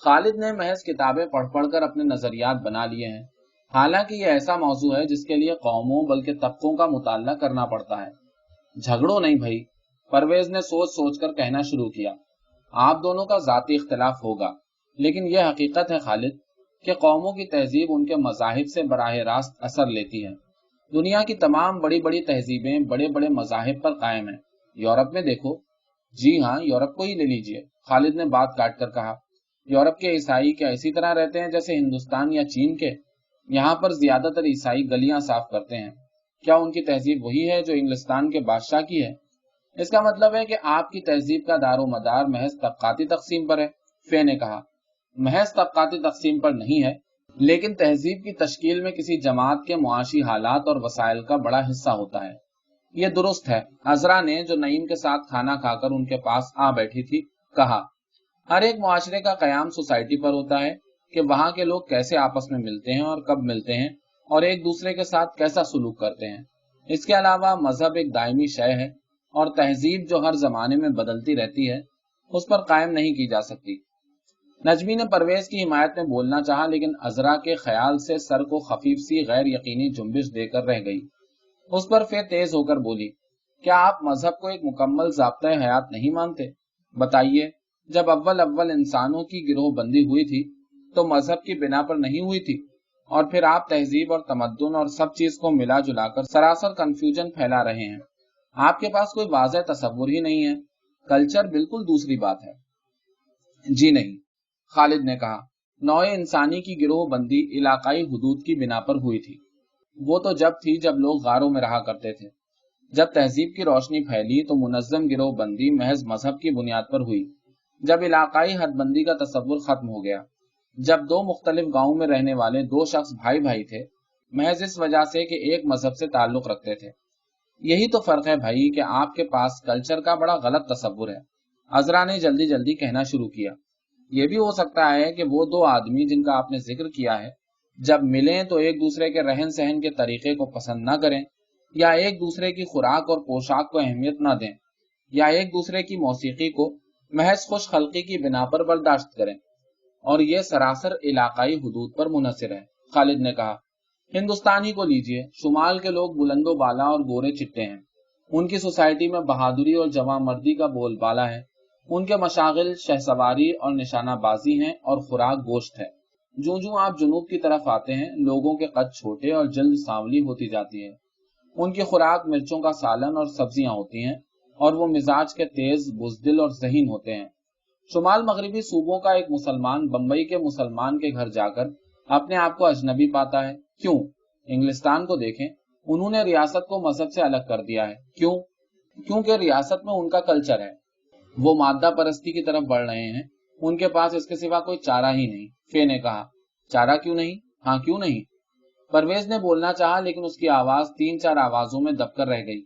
खालिद ने महज किताबें पढ़ पढ़ कर अपने नजरियात बना लिए हैं। हालांकि यह ऐसा मौजू है जिसके लिए कौमों बल्कि तबकों का मुताला करना पड़ता है। झगड़ो नहीं भाई, परवेज ने सोच सोच कर कहना शुरू किया। आप दोनों का जाती इख्तिलाफ होगा, लेकिन यह हकीकत है खालिद कि कौमों की तहजीब उनके मजाहिब से बराह रास्त असर लेती है। दुनिया की तमाम बड़ी बड़ी तहजीबें बड़े बड़े मजाहिब पर कायम है। यूरोप में देखो। जी हाँ, यूरोप को ही ले लीजिए, खालिद ने बात काट कर कहा। यूरोप के ईसाई क्या इसी तरह रहते हैं जैसे हिंदुस्तान या चीन के? यहाँ पर ज्यादातर ईसाई गलियां साफ करते हैं। क्या उनकी तहजीब वही है जो इंग्लिस्तान के बादशाह की है? इसका मतलब है कि आपकी तहजीब का दारो मदार महज तबकाती तकसीम पर है, फे ने कहा। महज तबकाती तकसीम पर नहीं है, लेकिन तहजीब की तश्कील में किसी जमात के मुआशी हालात और वसाइल का बड़ा हिस्सा होता है। ये दुरुस्त है, अजरा ने, जो नईम के साथ खाना खाकर उनके पास आ बैठी थी, कहा। हर एक मुआशरे का कयाम सोसाइटी पर होता है कि वहां के लोग कैसे आपस में मिलते हैं और कब मिलते हैं और एक दूसरे के साथ कैसा सुलूक करते हैं। इसके अलावा मजहब एक दायमी शय है और तहजीब जो हर जमाने में बदलती रहती है, उस पर कायम नहीं की जा सकती। नजमी ने परवेज की हिमायत में बोलना चाहा, लेकिन अजरा के ख्याल से सर को खफीफ सी गैर यकीनी जुम्बिश देकर रह गई। उस पर फिर तेज होकर बोली। क्या आप मजहब को एक मुकम्मल ज़ाब्ता हयात नहीं मानते? बताइए, जब अव्वल अव्वल इंसानों की गिरोह बंदी हुई थी तो मजहब की बिना पर नहीं हुई थी, और फिर आप तहजीब और तमद्दुन और सब चीज को मिला जुलाकर सरासर कंफ्यूजन फैला रहे हैं। आपके पास कोई वाज़ेह तसव्वुर ही नहीं है। कल्चर बिल्कुल दूसरी बात है। जी नहीं, खालिद ने कहा। नौए इंसानी की गिरोह बंदी इलाकाई हुदूद की बिना पर हुई थी। वो तो जब थी जब लोग गारों में रहा करते थे। जब तहजीब की रोशनी फैली तो मुनज्जम गिरोह बंदी महज मजहब की बुनियाद पर हुई। जब इलाकाई हदबंदी का तसव्वुर खत्म हो गया, जब दो मुख्तलिफ गांवों में रहने वाले दो शख्स भाई भाई थे, महज इस वजह से कि एक मजहब से ताल्लुक रखते थे। यही तो फर्क है भाई कि आपके पास कल्चर का बड़ा गलत तसव्वुर है। अजरा ने जल्दी जल्दी कहना शुरू किया। यह भी हो सकता है कि वो दो आदमी जिनका आपने जिक्र किया है, जब मिलें तो एक दूसरे के रहन सहन के तरीके को पसंद न करें, या एक दूसरे की खुराक और पोशाक को अहमियत न दें, या एक दूसरे की मौसीकी को महज खुश खल्की की बिना पर बर्दाश्त करें, और ये सरासर इलाकाई हुदूद पर मुनहसर है। खालिद ने कहा, हिंदुस्तान ही को लीजिए, शुमाल के लोग बुलंदो बाला और गोरे चिट्टे हैं। उनकी सोसाइटी में बहादुरी और जवामर्दी का बोलबाला है। उनके मशागिल शहसवारी और निशानाबाजी हैं और खुराक गोश्त है। जूं जूं आप जुनूब की तरफ आते हैं, लोगों के कद छोटे और जल्द सांवली होती जाती है। उनकी खुराक मिर्चों का सालन और सब्जियां होती हैं, और वो मिजाज के तेज, बुजदिल और ज़हीन होते हैं। शुमाल मगरबी सूबों का एक मुसलमान बंबई के मुसलमान के घर जाकर अपने आप को अजनबी पाता है। क्यों? इंग्लिस्तान को देखें, उन्होंने रियासत को मजहब से अलग कर दिया है। क्यों? क्योंकि रियासत में उनका कल्चर है। वो मादा परस्ती की तरफ बढ़ रहे हैं। उनके पास इसके सिवा कोई चारा ही नहीं। फे ने कहा, चारा क्यों नहीं? हाँ, क्यों नहीं? परवेज ने बोलना चाहा, लेकिन उसकी आवाज 3-4 आवाजों में दबकर रह गई।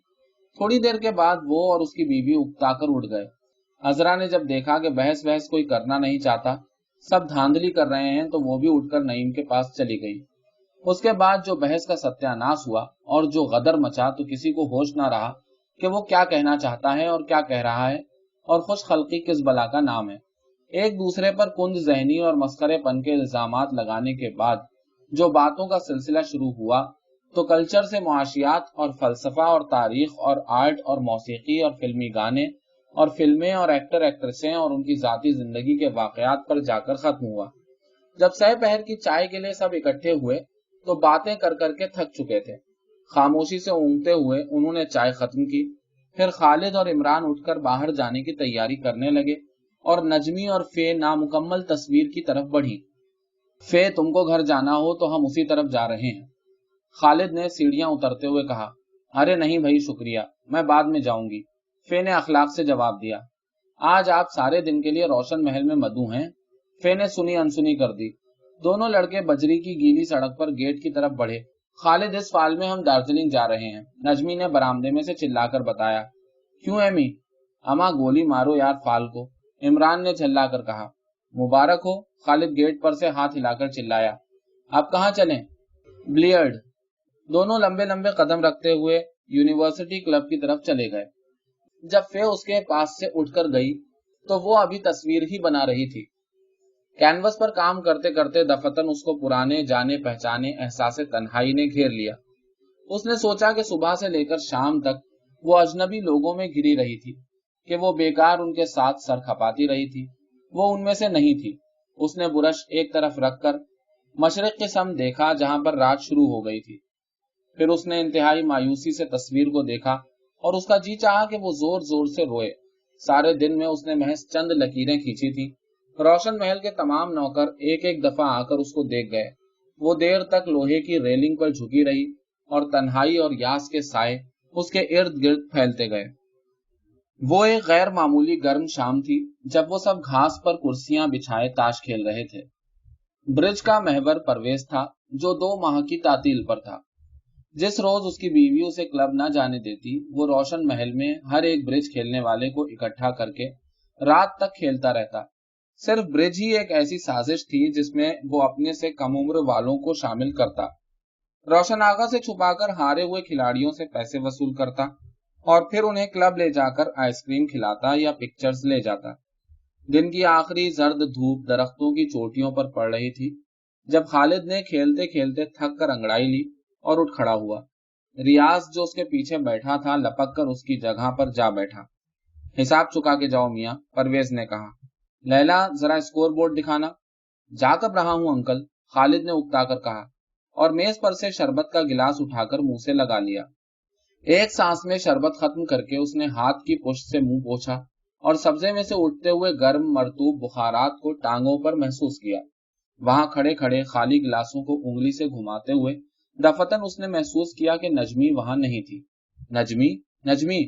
थोड़ी देर के बाद वो और उसकी बीवी उकताकर उठ गए। अजरा ने जब देखा कि बहस बहस कोई करना नहीं चाहता, सब धांधली कर रहे हैं, तो वो भी उठकर नईम के पास चली गई। उसके बाद जो बहस का सत्यानाश हुआ और जो गदर मचा, तो किसी को होश ना रहा कि वो क्या कहना चाहता है और क्या कह रहा है, और खुश खल्की किस बला का नाम है। एक दूसरे पर कुंद जहनी और मस्खरेपन के इल्जामात लगाने के बाद जो बातों का सिलसिला शुरू हुआ, तो कल्चर से मुआशियात और फलसफा और तारीख और आर्ट और मौसीकी और फिल्मी गाने और फिल्में और एक्टर एक्ट्रेसें और उनकी जाती जिंदगी के वाकयात पर जाकर खत्म हुआ। जब सह पहर की चाय के लिए सब इकट्ठे हुए, तो बातें कर करके थक चुके थे। खामोशी से ऊँघते हुए उन्होंने चाय खत्म की। फिर खालिद और इमरान उठकर बाहर जाने की तैयारी करने लगे, और नजमी और फे नामुकम्मल तस्वीर की तरफ बढ़ी। फे, तुमको घर जाना हो तो हम उसी तरफ जा रहे हैं। खालिद ने सीढ़ियां उतरते हुए कहा। अरे नहीं भाई, शुक्रिया, मैं बाद में जाऊंगी। फे ने अखलाक से जवाब दिया। आज आप सारे दिन के लिए रोशन महल में मदऊ हैं। फे ने सुनी अनसुनी कर दी। दोनों लड़के बजरी की गीली सड़क पर गेट की तरफ बढ़े। खालिद, इस फाल में हम दार्जिलिंग जा रहे हैं, नजमी ने बरामदे में से चिल्लाकर बताया। क्यों एमी? अमा, गोली मारो यार फाल को, इमरान ने झल्लाकर कहा। मुबारक हो, खालिद गेट पर से हाथ हिलाकर चिल्लाया। अब कहाँ चलें? ब्लियर्ड। दोनों लंबे लंबे कदम रखते हुए यूनिवर्सिटी क्लब की तरफ चले गए। जब फे उसके पास से उठकर गई, तो वो अभी तस्वीर ही बना रही थी। कैनवस पर काम करते करते दफतन उसको पुराने जाने पहचाने एहसास तन्हाई ने घेर लिया। उसने सोचा कि सुबह से लेकर शाम तक वो अजनबी लोगों में घिरी रही थी, कि वो बेकार उनके साथ सर खपाती रही थी। वो उनमें से नहीं थी। उसने बुरश एक तरफ रखकर मशरिक के सम देखा, जहां पर रात शुरू हो गई थी। फिर उसने इंतहाई मायूसी से तस्वीर को देखा, और उसका जी चाहा कि वो जोर जोर से रोए। सारे दिन में उसने महज चंद लकीरें खींची थी। रोशन महल के तमाम नौकर एक एक दफा आकर उसको देख गए। वो देर तक लोहे की रेलिंग पर झुकी रही, और तन्हाई और यास के साए उसके इर्द गिर्द फैलते गए। वो एक गैर मामूली गर्म शाम थी, जब वो सब घास पर कुर्सियां बिछाए ताश खेल रहे थे। ब्रिज का महवर परवेज था, जो 2 माह की तातील पर था। जिस रोज उसकी बीवी उसे क्लब न जाने देती, वो रोशन महल में हर एक ब्रिज खेलने वाले को इकट्ठा करके रात तक खेलता रहता। सिर्फ ब्रिज ही एक ऐसी साजिश थी जिसमें वो अपने से कम उम्र वालों को शामिल करता। रोशन आगा से छुपाकर हारे हुए खिलाड़ियों से पैसे वसूल करता, और फिर उन्हें क्लब ले जाकर आइसक्रीम खिलाता या पिक्चर्स ले जाता। दिन की आखिरी जर्द धूप दरख्तों की चोटियों पर पड़ रही थी, जब खालिद ने खेलते खेलते थक कर अंगड़ाई ली और उठ खड़ा हुआ। रियाज, जो उसके पीछे बैठा था, लपक कर उसकी जगह पर जा बैठा। हिसाब चुका के जाओ मियाँ, परवेज ने कहा। लैला, जरा स्कोर बोर्ड दिखाना। जा कब रहा हूं अंकल, खालिद ने उकताकर कहा, और मेज पर से शरबत का गिलास उठाकर मुंह से लगा लिया। एक सांस में शरबत खत्म करके उसने हाथ की पुश्त से मुंह पोंछा, और सब्जे में से उठते हुए गर्म मरतूब बुखारात को टांगों पर महसूस किया। वहां खड़े खड़े खाली गिलासों को उंगली से घुमाते हुए दफतन उसने महसूस किया कि नजमी वहां नहीं थी। नजमी, नजमी,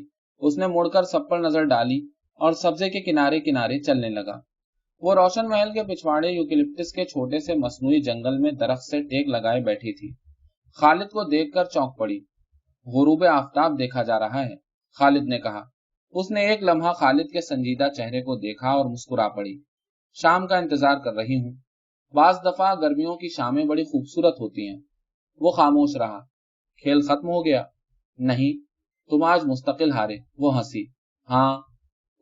उसने मुड़कर सब पर नजर डाली और सब्जे के किनारे किनारे चलने लगा। वो रोशन महल के पिछवाड़े यूकेलिप्टस के छोटे से मसनूई जंगल में दरख्त से टेक लगाए बैठी थी। खालिद को देखकर चौंक पड़ी। गुरूब आफताब देखा जा रहा है, खालिद ने कहा। उसने एक लम्हा खालिद के संजीदा चेहरे को देखा और मुस्कुरा पड़ी। शाम का इंतजार कर रही हूँ। बाज दफा गर्मियों की शामें बड़ी खूबसूरत होती हैं। वो खामोश रहा। खेल खत्म हो गया? नहीं, तुम आज मुस्तकिल हारे। वो हंसी। हाँ।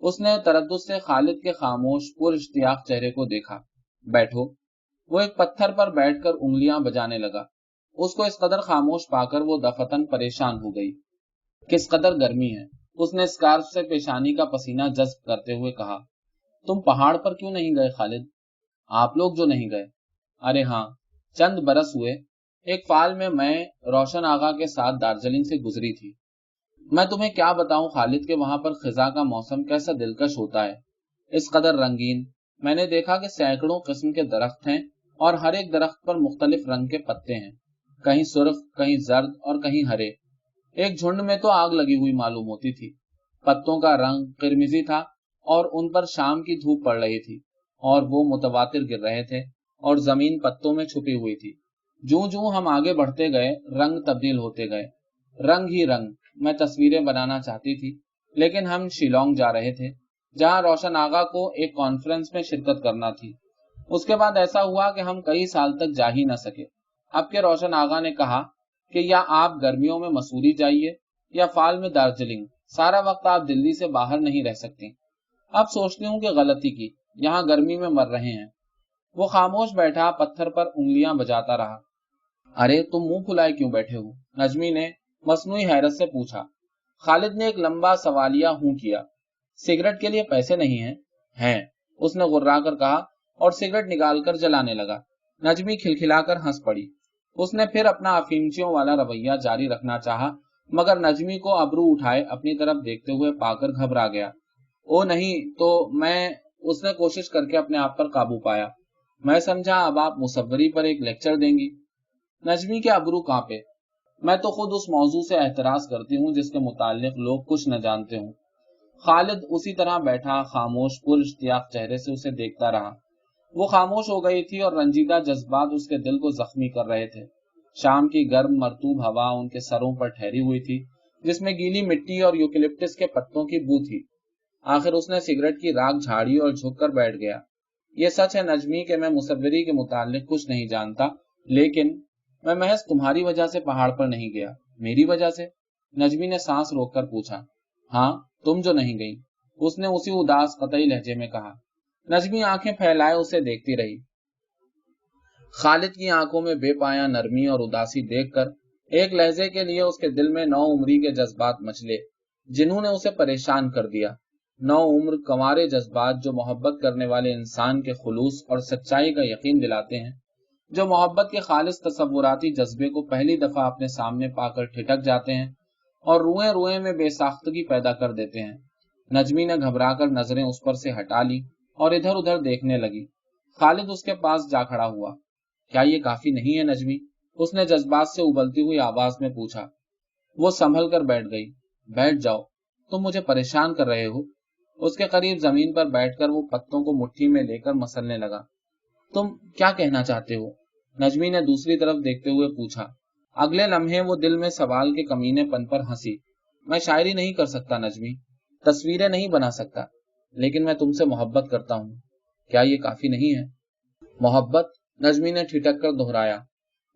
उसने तरद्दुद से खालिद के खामोश पुरइश्तियाक चेहरे को देखा। बैठो। वो एक पत्थर पर बैठकर उंगलियां बजाने लगा। उसको इस कदर खामोश पाकर वो दफतन परेशान हो गई। किस कदर गर्मी है। उसने स्कार्फ से पेशानी का पसीना जज्ब करते हुए कहा। तुम पहाड़ पर क्यों नहीं गए खालिद? आप लोग जो नहीं गए? अरे हाँ, चंद बरस हुए। एक फाल में मैं रोशन आगा के साथ दार्जिलिंग से गुजरी थी। मैं तुम्हें क्या बताऊं खालिद के वहां पर खिजा का मौसम कैसा दिलकश होता है। इस कदर रंगीन। मैंने देखा कि सैकड़ों किस्म के दरख्त हैं और हर एक दरख्त पर मुख्तलिफ रंग के पत्ते हैं, कहीं सुर्ख, कहीं जर्द और कहीं हरे। एक झुंड में तो आग लगी हुई मालूम होती थी। पत्तों का रंग किरमिजी था और उन पर शाम की धूप पड़ रही थी और वो मुतवातिर गिर रहे थे और जमीन पत्तों में छुपी हुई थी। जूं जूं हम आगे बढ़ते गए रंग तब्दील होते गए। रंग ही रंग। मैं तस्वीरें बनाना चाहती थी, लेकिन हम शिलोंग जा रहे थे, जहां रोशन आगा को एक कॉन्फ्रेंस में शिरकत करना थी। उसके बाद ऐसा हुआ कि हम कई साल तक जा ही न सके। अब के रोशन आगा ने कहा कि या आप गर्मियों में मसूरी जाइए या फाल में दार्जिलिंग, सारा वक्त आप दिल्ली से बाहर नहीं रह सकती। अब सोचती हूँ कि गलती की, यहाँ गर्मी में मर रहे हैं। वो खामोश बैठा पत्थर पर उंगलियां बजाता रहा। अरे तुम मुंह फुलाए क्यों बैठे हो? नजमी ने मसनूई हैरत से पूछा। खालिद ने एक लंबा सवालिया हूं किया। सिगरेट के लिए पैसे नहीं हैं? हैं, उसने गुर्रा कर कहा और सिगरेट निकालकर जलाने लगा। नजमी खिलखिलाकर हंस पड़ी। उसने फिर अपना अफीमचियों वाला रवैया जारी रखना चाहा, मगर नजमी को अबरू उठाए अपनी तरफ देखते हुए पाकर घबरा गया। ओ नहीं तो मैं, उसने कोशिश करके अपने आप पर काबू पाया। मैं समझा अब आप मुसव्वरी पर एक लेक्चर देंगी। नजमी के अबरू कांपे। मैं तो खुद उस मौजू से एतराज करती हूँ जिसके मुताल्लिक लोग कुछ न जानते हूँ। खालिद उसी तरह बैठा खामोश पुरइश्तियाक चेहरे से उसे देखता रहा। वो खामोश हो गई थी और रंजीदा जज्बात उसके दिल को जख्मी कर रहे थे। शाम की गर्म मरतूब हवा उनके सरों पर ठहरी हुई थी, जिसमें गीली मिट्टी और यूकेलिप्टस के पत्तों की बू थी। आखिर उसने सिगरेट की राख झाड़ी और झुककर बैठ गया। ये सच है नजमी कि मैं मुसव्वरी के मुताल्लिक कुछ नहीं जानता, लेकिन मैं महज तुम्हारी वजह से पहाड़ पर नहीं गया। मेरी वजह से? नजमी ने सांस रोककर पूछा। हाँ, तुम जो नहीं गई, उसने उसी उदास कतई लहजे में कहा। नजमी आंखें फैलाए उसे देखती रही। खालिद की आंखों में बेपाया नरमी और उदासी देखकर एक लहजे के लिए उसके दिल में नौ उम्री के जज्बात मचले, जिन्होंने उसे परेशान कर दिया। नौ उम्र कंवारे जज्बात जो मोहब्बत करने वाले इंसान के खुलूस और सच्चाई का यकीन दिलाते हैं, जो मोहब्बत के खालिस तसव्वुराती जज्बे को पहली दफा अपने सामने पाकर ठिठक जाते हैं और रुएं रुएं में बेसाख्तगी पैदा कर देते हैं। नजमी ने घबराकर नजरें उस पर से हटा ली और इधर उधर देखने लगी। खालिद उसके पास जा खड़ा हुआ। क्या ये काफी नहीं है नजमी? उसने जज्बात से उबलती हुई आवाज में पूछा। वो संभल कर बैठ गई। बैठ जाओ, तुम मुझे परेशान कर रहे हो। उसके करीब जमीन पर बैठकर वो पत्तों को मुट्ठी में लेकर मसलने लगा। तुम क्या कहना चाहते हो? नजमी ने दूसरी तरफ देखते हुए पूछा। अगले लम्हे वो दिल में सवाल के कमीनेपन पर हंसी। मैं शायरी नहीं कर सकता नजमी, तस्वीरें नहीं बना सकता, लेकिन मैं तुमसे मोहब्बत करता हूँ। क्या ये काफी नहीं है? मोहब्बत? नजमी ने ठिठक कर दोहराया।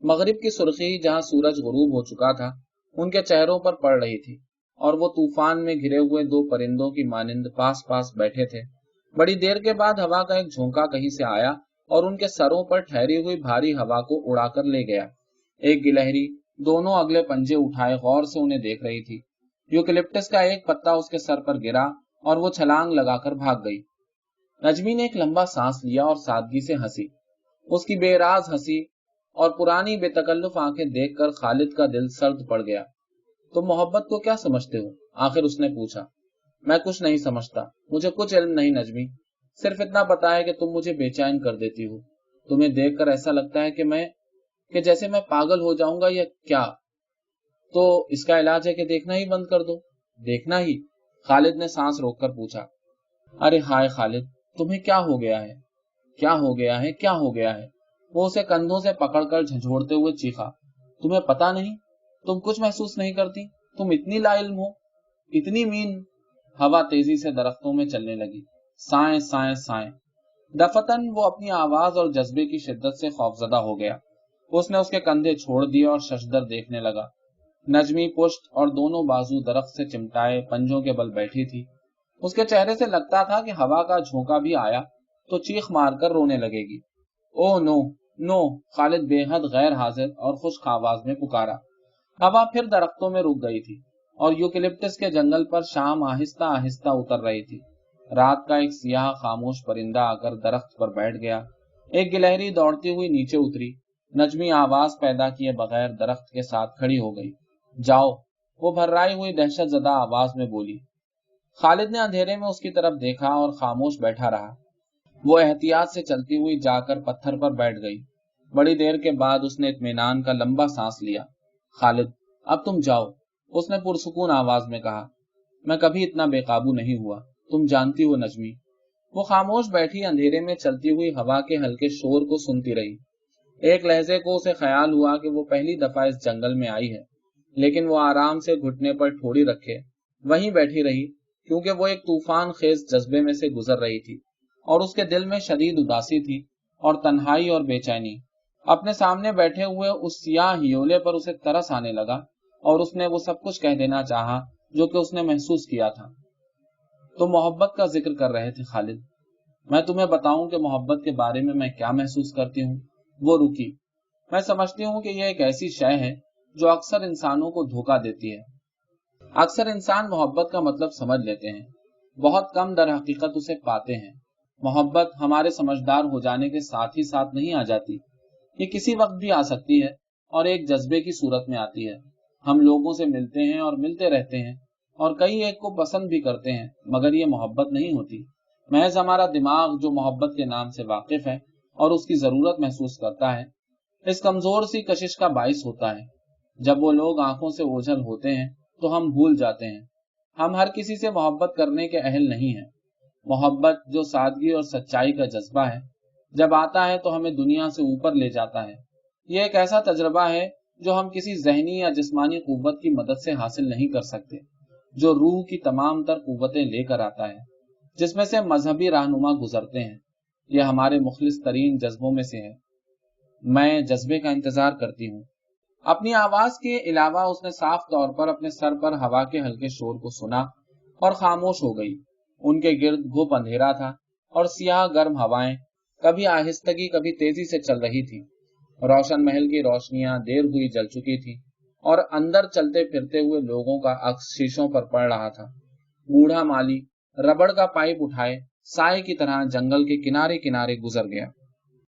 मगरिब की सुर्खी जहां सूरज गुरूब हो चुका था, उनके चेहरों पर पड़ रही थी और वो तूफान में घिरे हुए दो परिंदों की मानिंद पास पास बैठे थे। बड़ी देर के बाद हवा का एक झोंका कहीं से आया और उनके सरों पर ठहरी हुई भारी हवा को उड़ाकर ले गया। एक गिलहरी दोनों अगले पंजे उठाए गौर से उन्हें देख रही थी। यूकेलिप्टस का एक पत्ता उसके सर पर गिरा और वो छलांग लगाकर भाग गई। नजमी ने एक लंबा सांस लिया और सादगी से हंसी। उसकी बेराज हंसी और पुरानी बेतकल्लुफ आंखें देखकर खालिद का दिल सर्द पड़ गया। तुम मोहब्बत को क्या समझते हो? आखिर उसने पूछा। मैं कुछ नहीं समझता, मुझे कुछ इल्म नहीं नजमी। सिर्फ इतना पता है कि तुम मुझे बेचैन कर देती हो। तुम्हें देखकर ऐसा लगता है कि जैसे मैं पागल हो जाऊंगा या क्या। तो इसका इलाज है कि देखना ही बंद कर दो। देखना ही? खालिद ने सांस रोककर पूछा। अरे हाय खालिद, तुम्हें क्या हो गया है? क्या हो गया है? क्या हो गया है? वो उसे कंधों से पकड़कर झंझोड़ते हुए चीखा। तुम्हें पता नहीं? तुम कुछ महसूस नहीं करती? तुम इतनी लाइल्म हो, इतनी मीन। हवा तेजी से दरख्तों में चलने लगी। साए साए साए। दफतन वो अपनी आवाज और जज्बे की शिद्दत से खौफजदा हो गया। उसने उसके कंधे छोड़ दिए और शशदर देखने लगा। नजमी पुश्त और दोनों बाजू दरख्त से चिमटाए पंजों के बल बैठी थी। उसके चेहरे से लगता था कि हवा का झोंका भी आया तो चीख मारकर रोने लगेगी। ओ नो नो, खालिद बेहद गैर हाजिर और खुश्क आवाज में पुकारा। हवा फिर दरख्तों में रुक गई थी और यूकेलिप्टस के जंगल पर शाम आहिस्ता आहिस्ता उतर रही थी। रात का एक सियाह खामोश परिंदा आकर दरख्त पर बैठ गया। एक गिलहरी दौड़ती हुई नीचे उतरी। नजमी आवाज पैदा किए बगैर दरख्त के साथ खड़ी हो गई। जाओ, वो भर्राई हुई दहशत जदा आवाज में बोली। खालिद ने अंधेरे में उसकी तरफ देखा और खामोश बैठा रहा। वो एहतियात से चलती हुई जाकर पत्थर पर बैठ गई। बड़ी देर के बाद उसने इत्मीनान का लंबा सांस लिया। खालिद, अब तुम जाओ, उसने पुरसुकून आवाज में कहा। मैं कभी इतना बेकाबू नहीं हुआ, तुम जानती हो नजमी। वो खामोश बैठी अंधेरे में चलती हुई हवा के हल्के शोर को सुनती रही। एक लहजे को उसे ख्याल हुआ कि वो पहली दफा इस जंगल में आई है, लेकिन वो आराम से घुटने पर ठोड़ी रखे वहीं बैठी रही, क्योंकि वो एक तूफान खेज जज्बे में से गुजर रही थी और उसके दिल में शदीद उदासी थी और तन्हाई और बेचैनी। अपने सामने बैठे हुए उस सियाह हियोले पर उसे तरस आने लगा और उसने वो सब कुछ कह देना चाहा जो कि उसने महसूस किया था। तो मोहब्बत का जिक्र कर रहे थे खालिद। मैं तुम्हें बताऊं कि मोहब्बत के बारे में मैं क्या महसूस करती हूँ। वो रुकी। मैं समझती हूँ कि यह एक ऐसी शय है जो अक्सर इंसानों को धोखा देती है। अक्सर इंसान मोहब्बत का मतलब समझ लेते हैं, बहुत कम दर हकीकत उसे पाते हैं। मोहब्बत हमारे समझदार हो जाने के साथ ही साथ नहीं आ जाती, ये किसी वक्त भी आ सकती है और एक जज्बे की सूरत में आती है। हम लोगों से मिलते हैं और मिलते रहते हैं और कई एक को पसंद भी करते हैं, मगर ये मोहब्बत नहीं होती। महज हमारा दिमाग जो मोहब्बत के नाम से वाकिफ है और उसकी जरूरत महसूस करता है, इस कमजोर सी कशिश का बाइस होता है। जब वो लोग आंखों से ओझल होते हैं तो हम भूल जाते हैं हम हर किसी से मोहब्बत करने के अहल नहीं हैं। मोहब्बत जो सादगी और सच्चाई का जज्बा है, जब आता है तो हमें दुनिया से ऊपर ले जाता है। ये एक ऐसा तजर्बा है जो हम किसी जहनी या जिस्मानी कुव्वत की मदद से हासिल नहीं कर सकते, जो रूह की तमाम तर कुव्वतें लेकर आता है, जिसमें से मजहबी रहनुमा गुजरते हैं। यह हमारे मुखलिस तरीन जज्बों में से है। मैं जज्बे का इंतजार करती हूँ। अपनी आवाज के अलावा उसने साफ तौर पर अपने सर पर हवा के हल्के शोर को सुना और खामोश हो गई। उनके गिर्द घुप अंधेरा था और सियाह गर्म हवाएं कभी आहिस्तगी कभी तेजी से चल रही थी। रोशन महल की रोशनियां देर हुई जल चुकी थी और अंदर चलते फिरते हुए लोगों का अक्स शीशों पर पड़ रहा था। बूढ़ा माली रबड़ का पाइप उठाए साए की तरह जंगल के किनारे किनारे गुजर गया।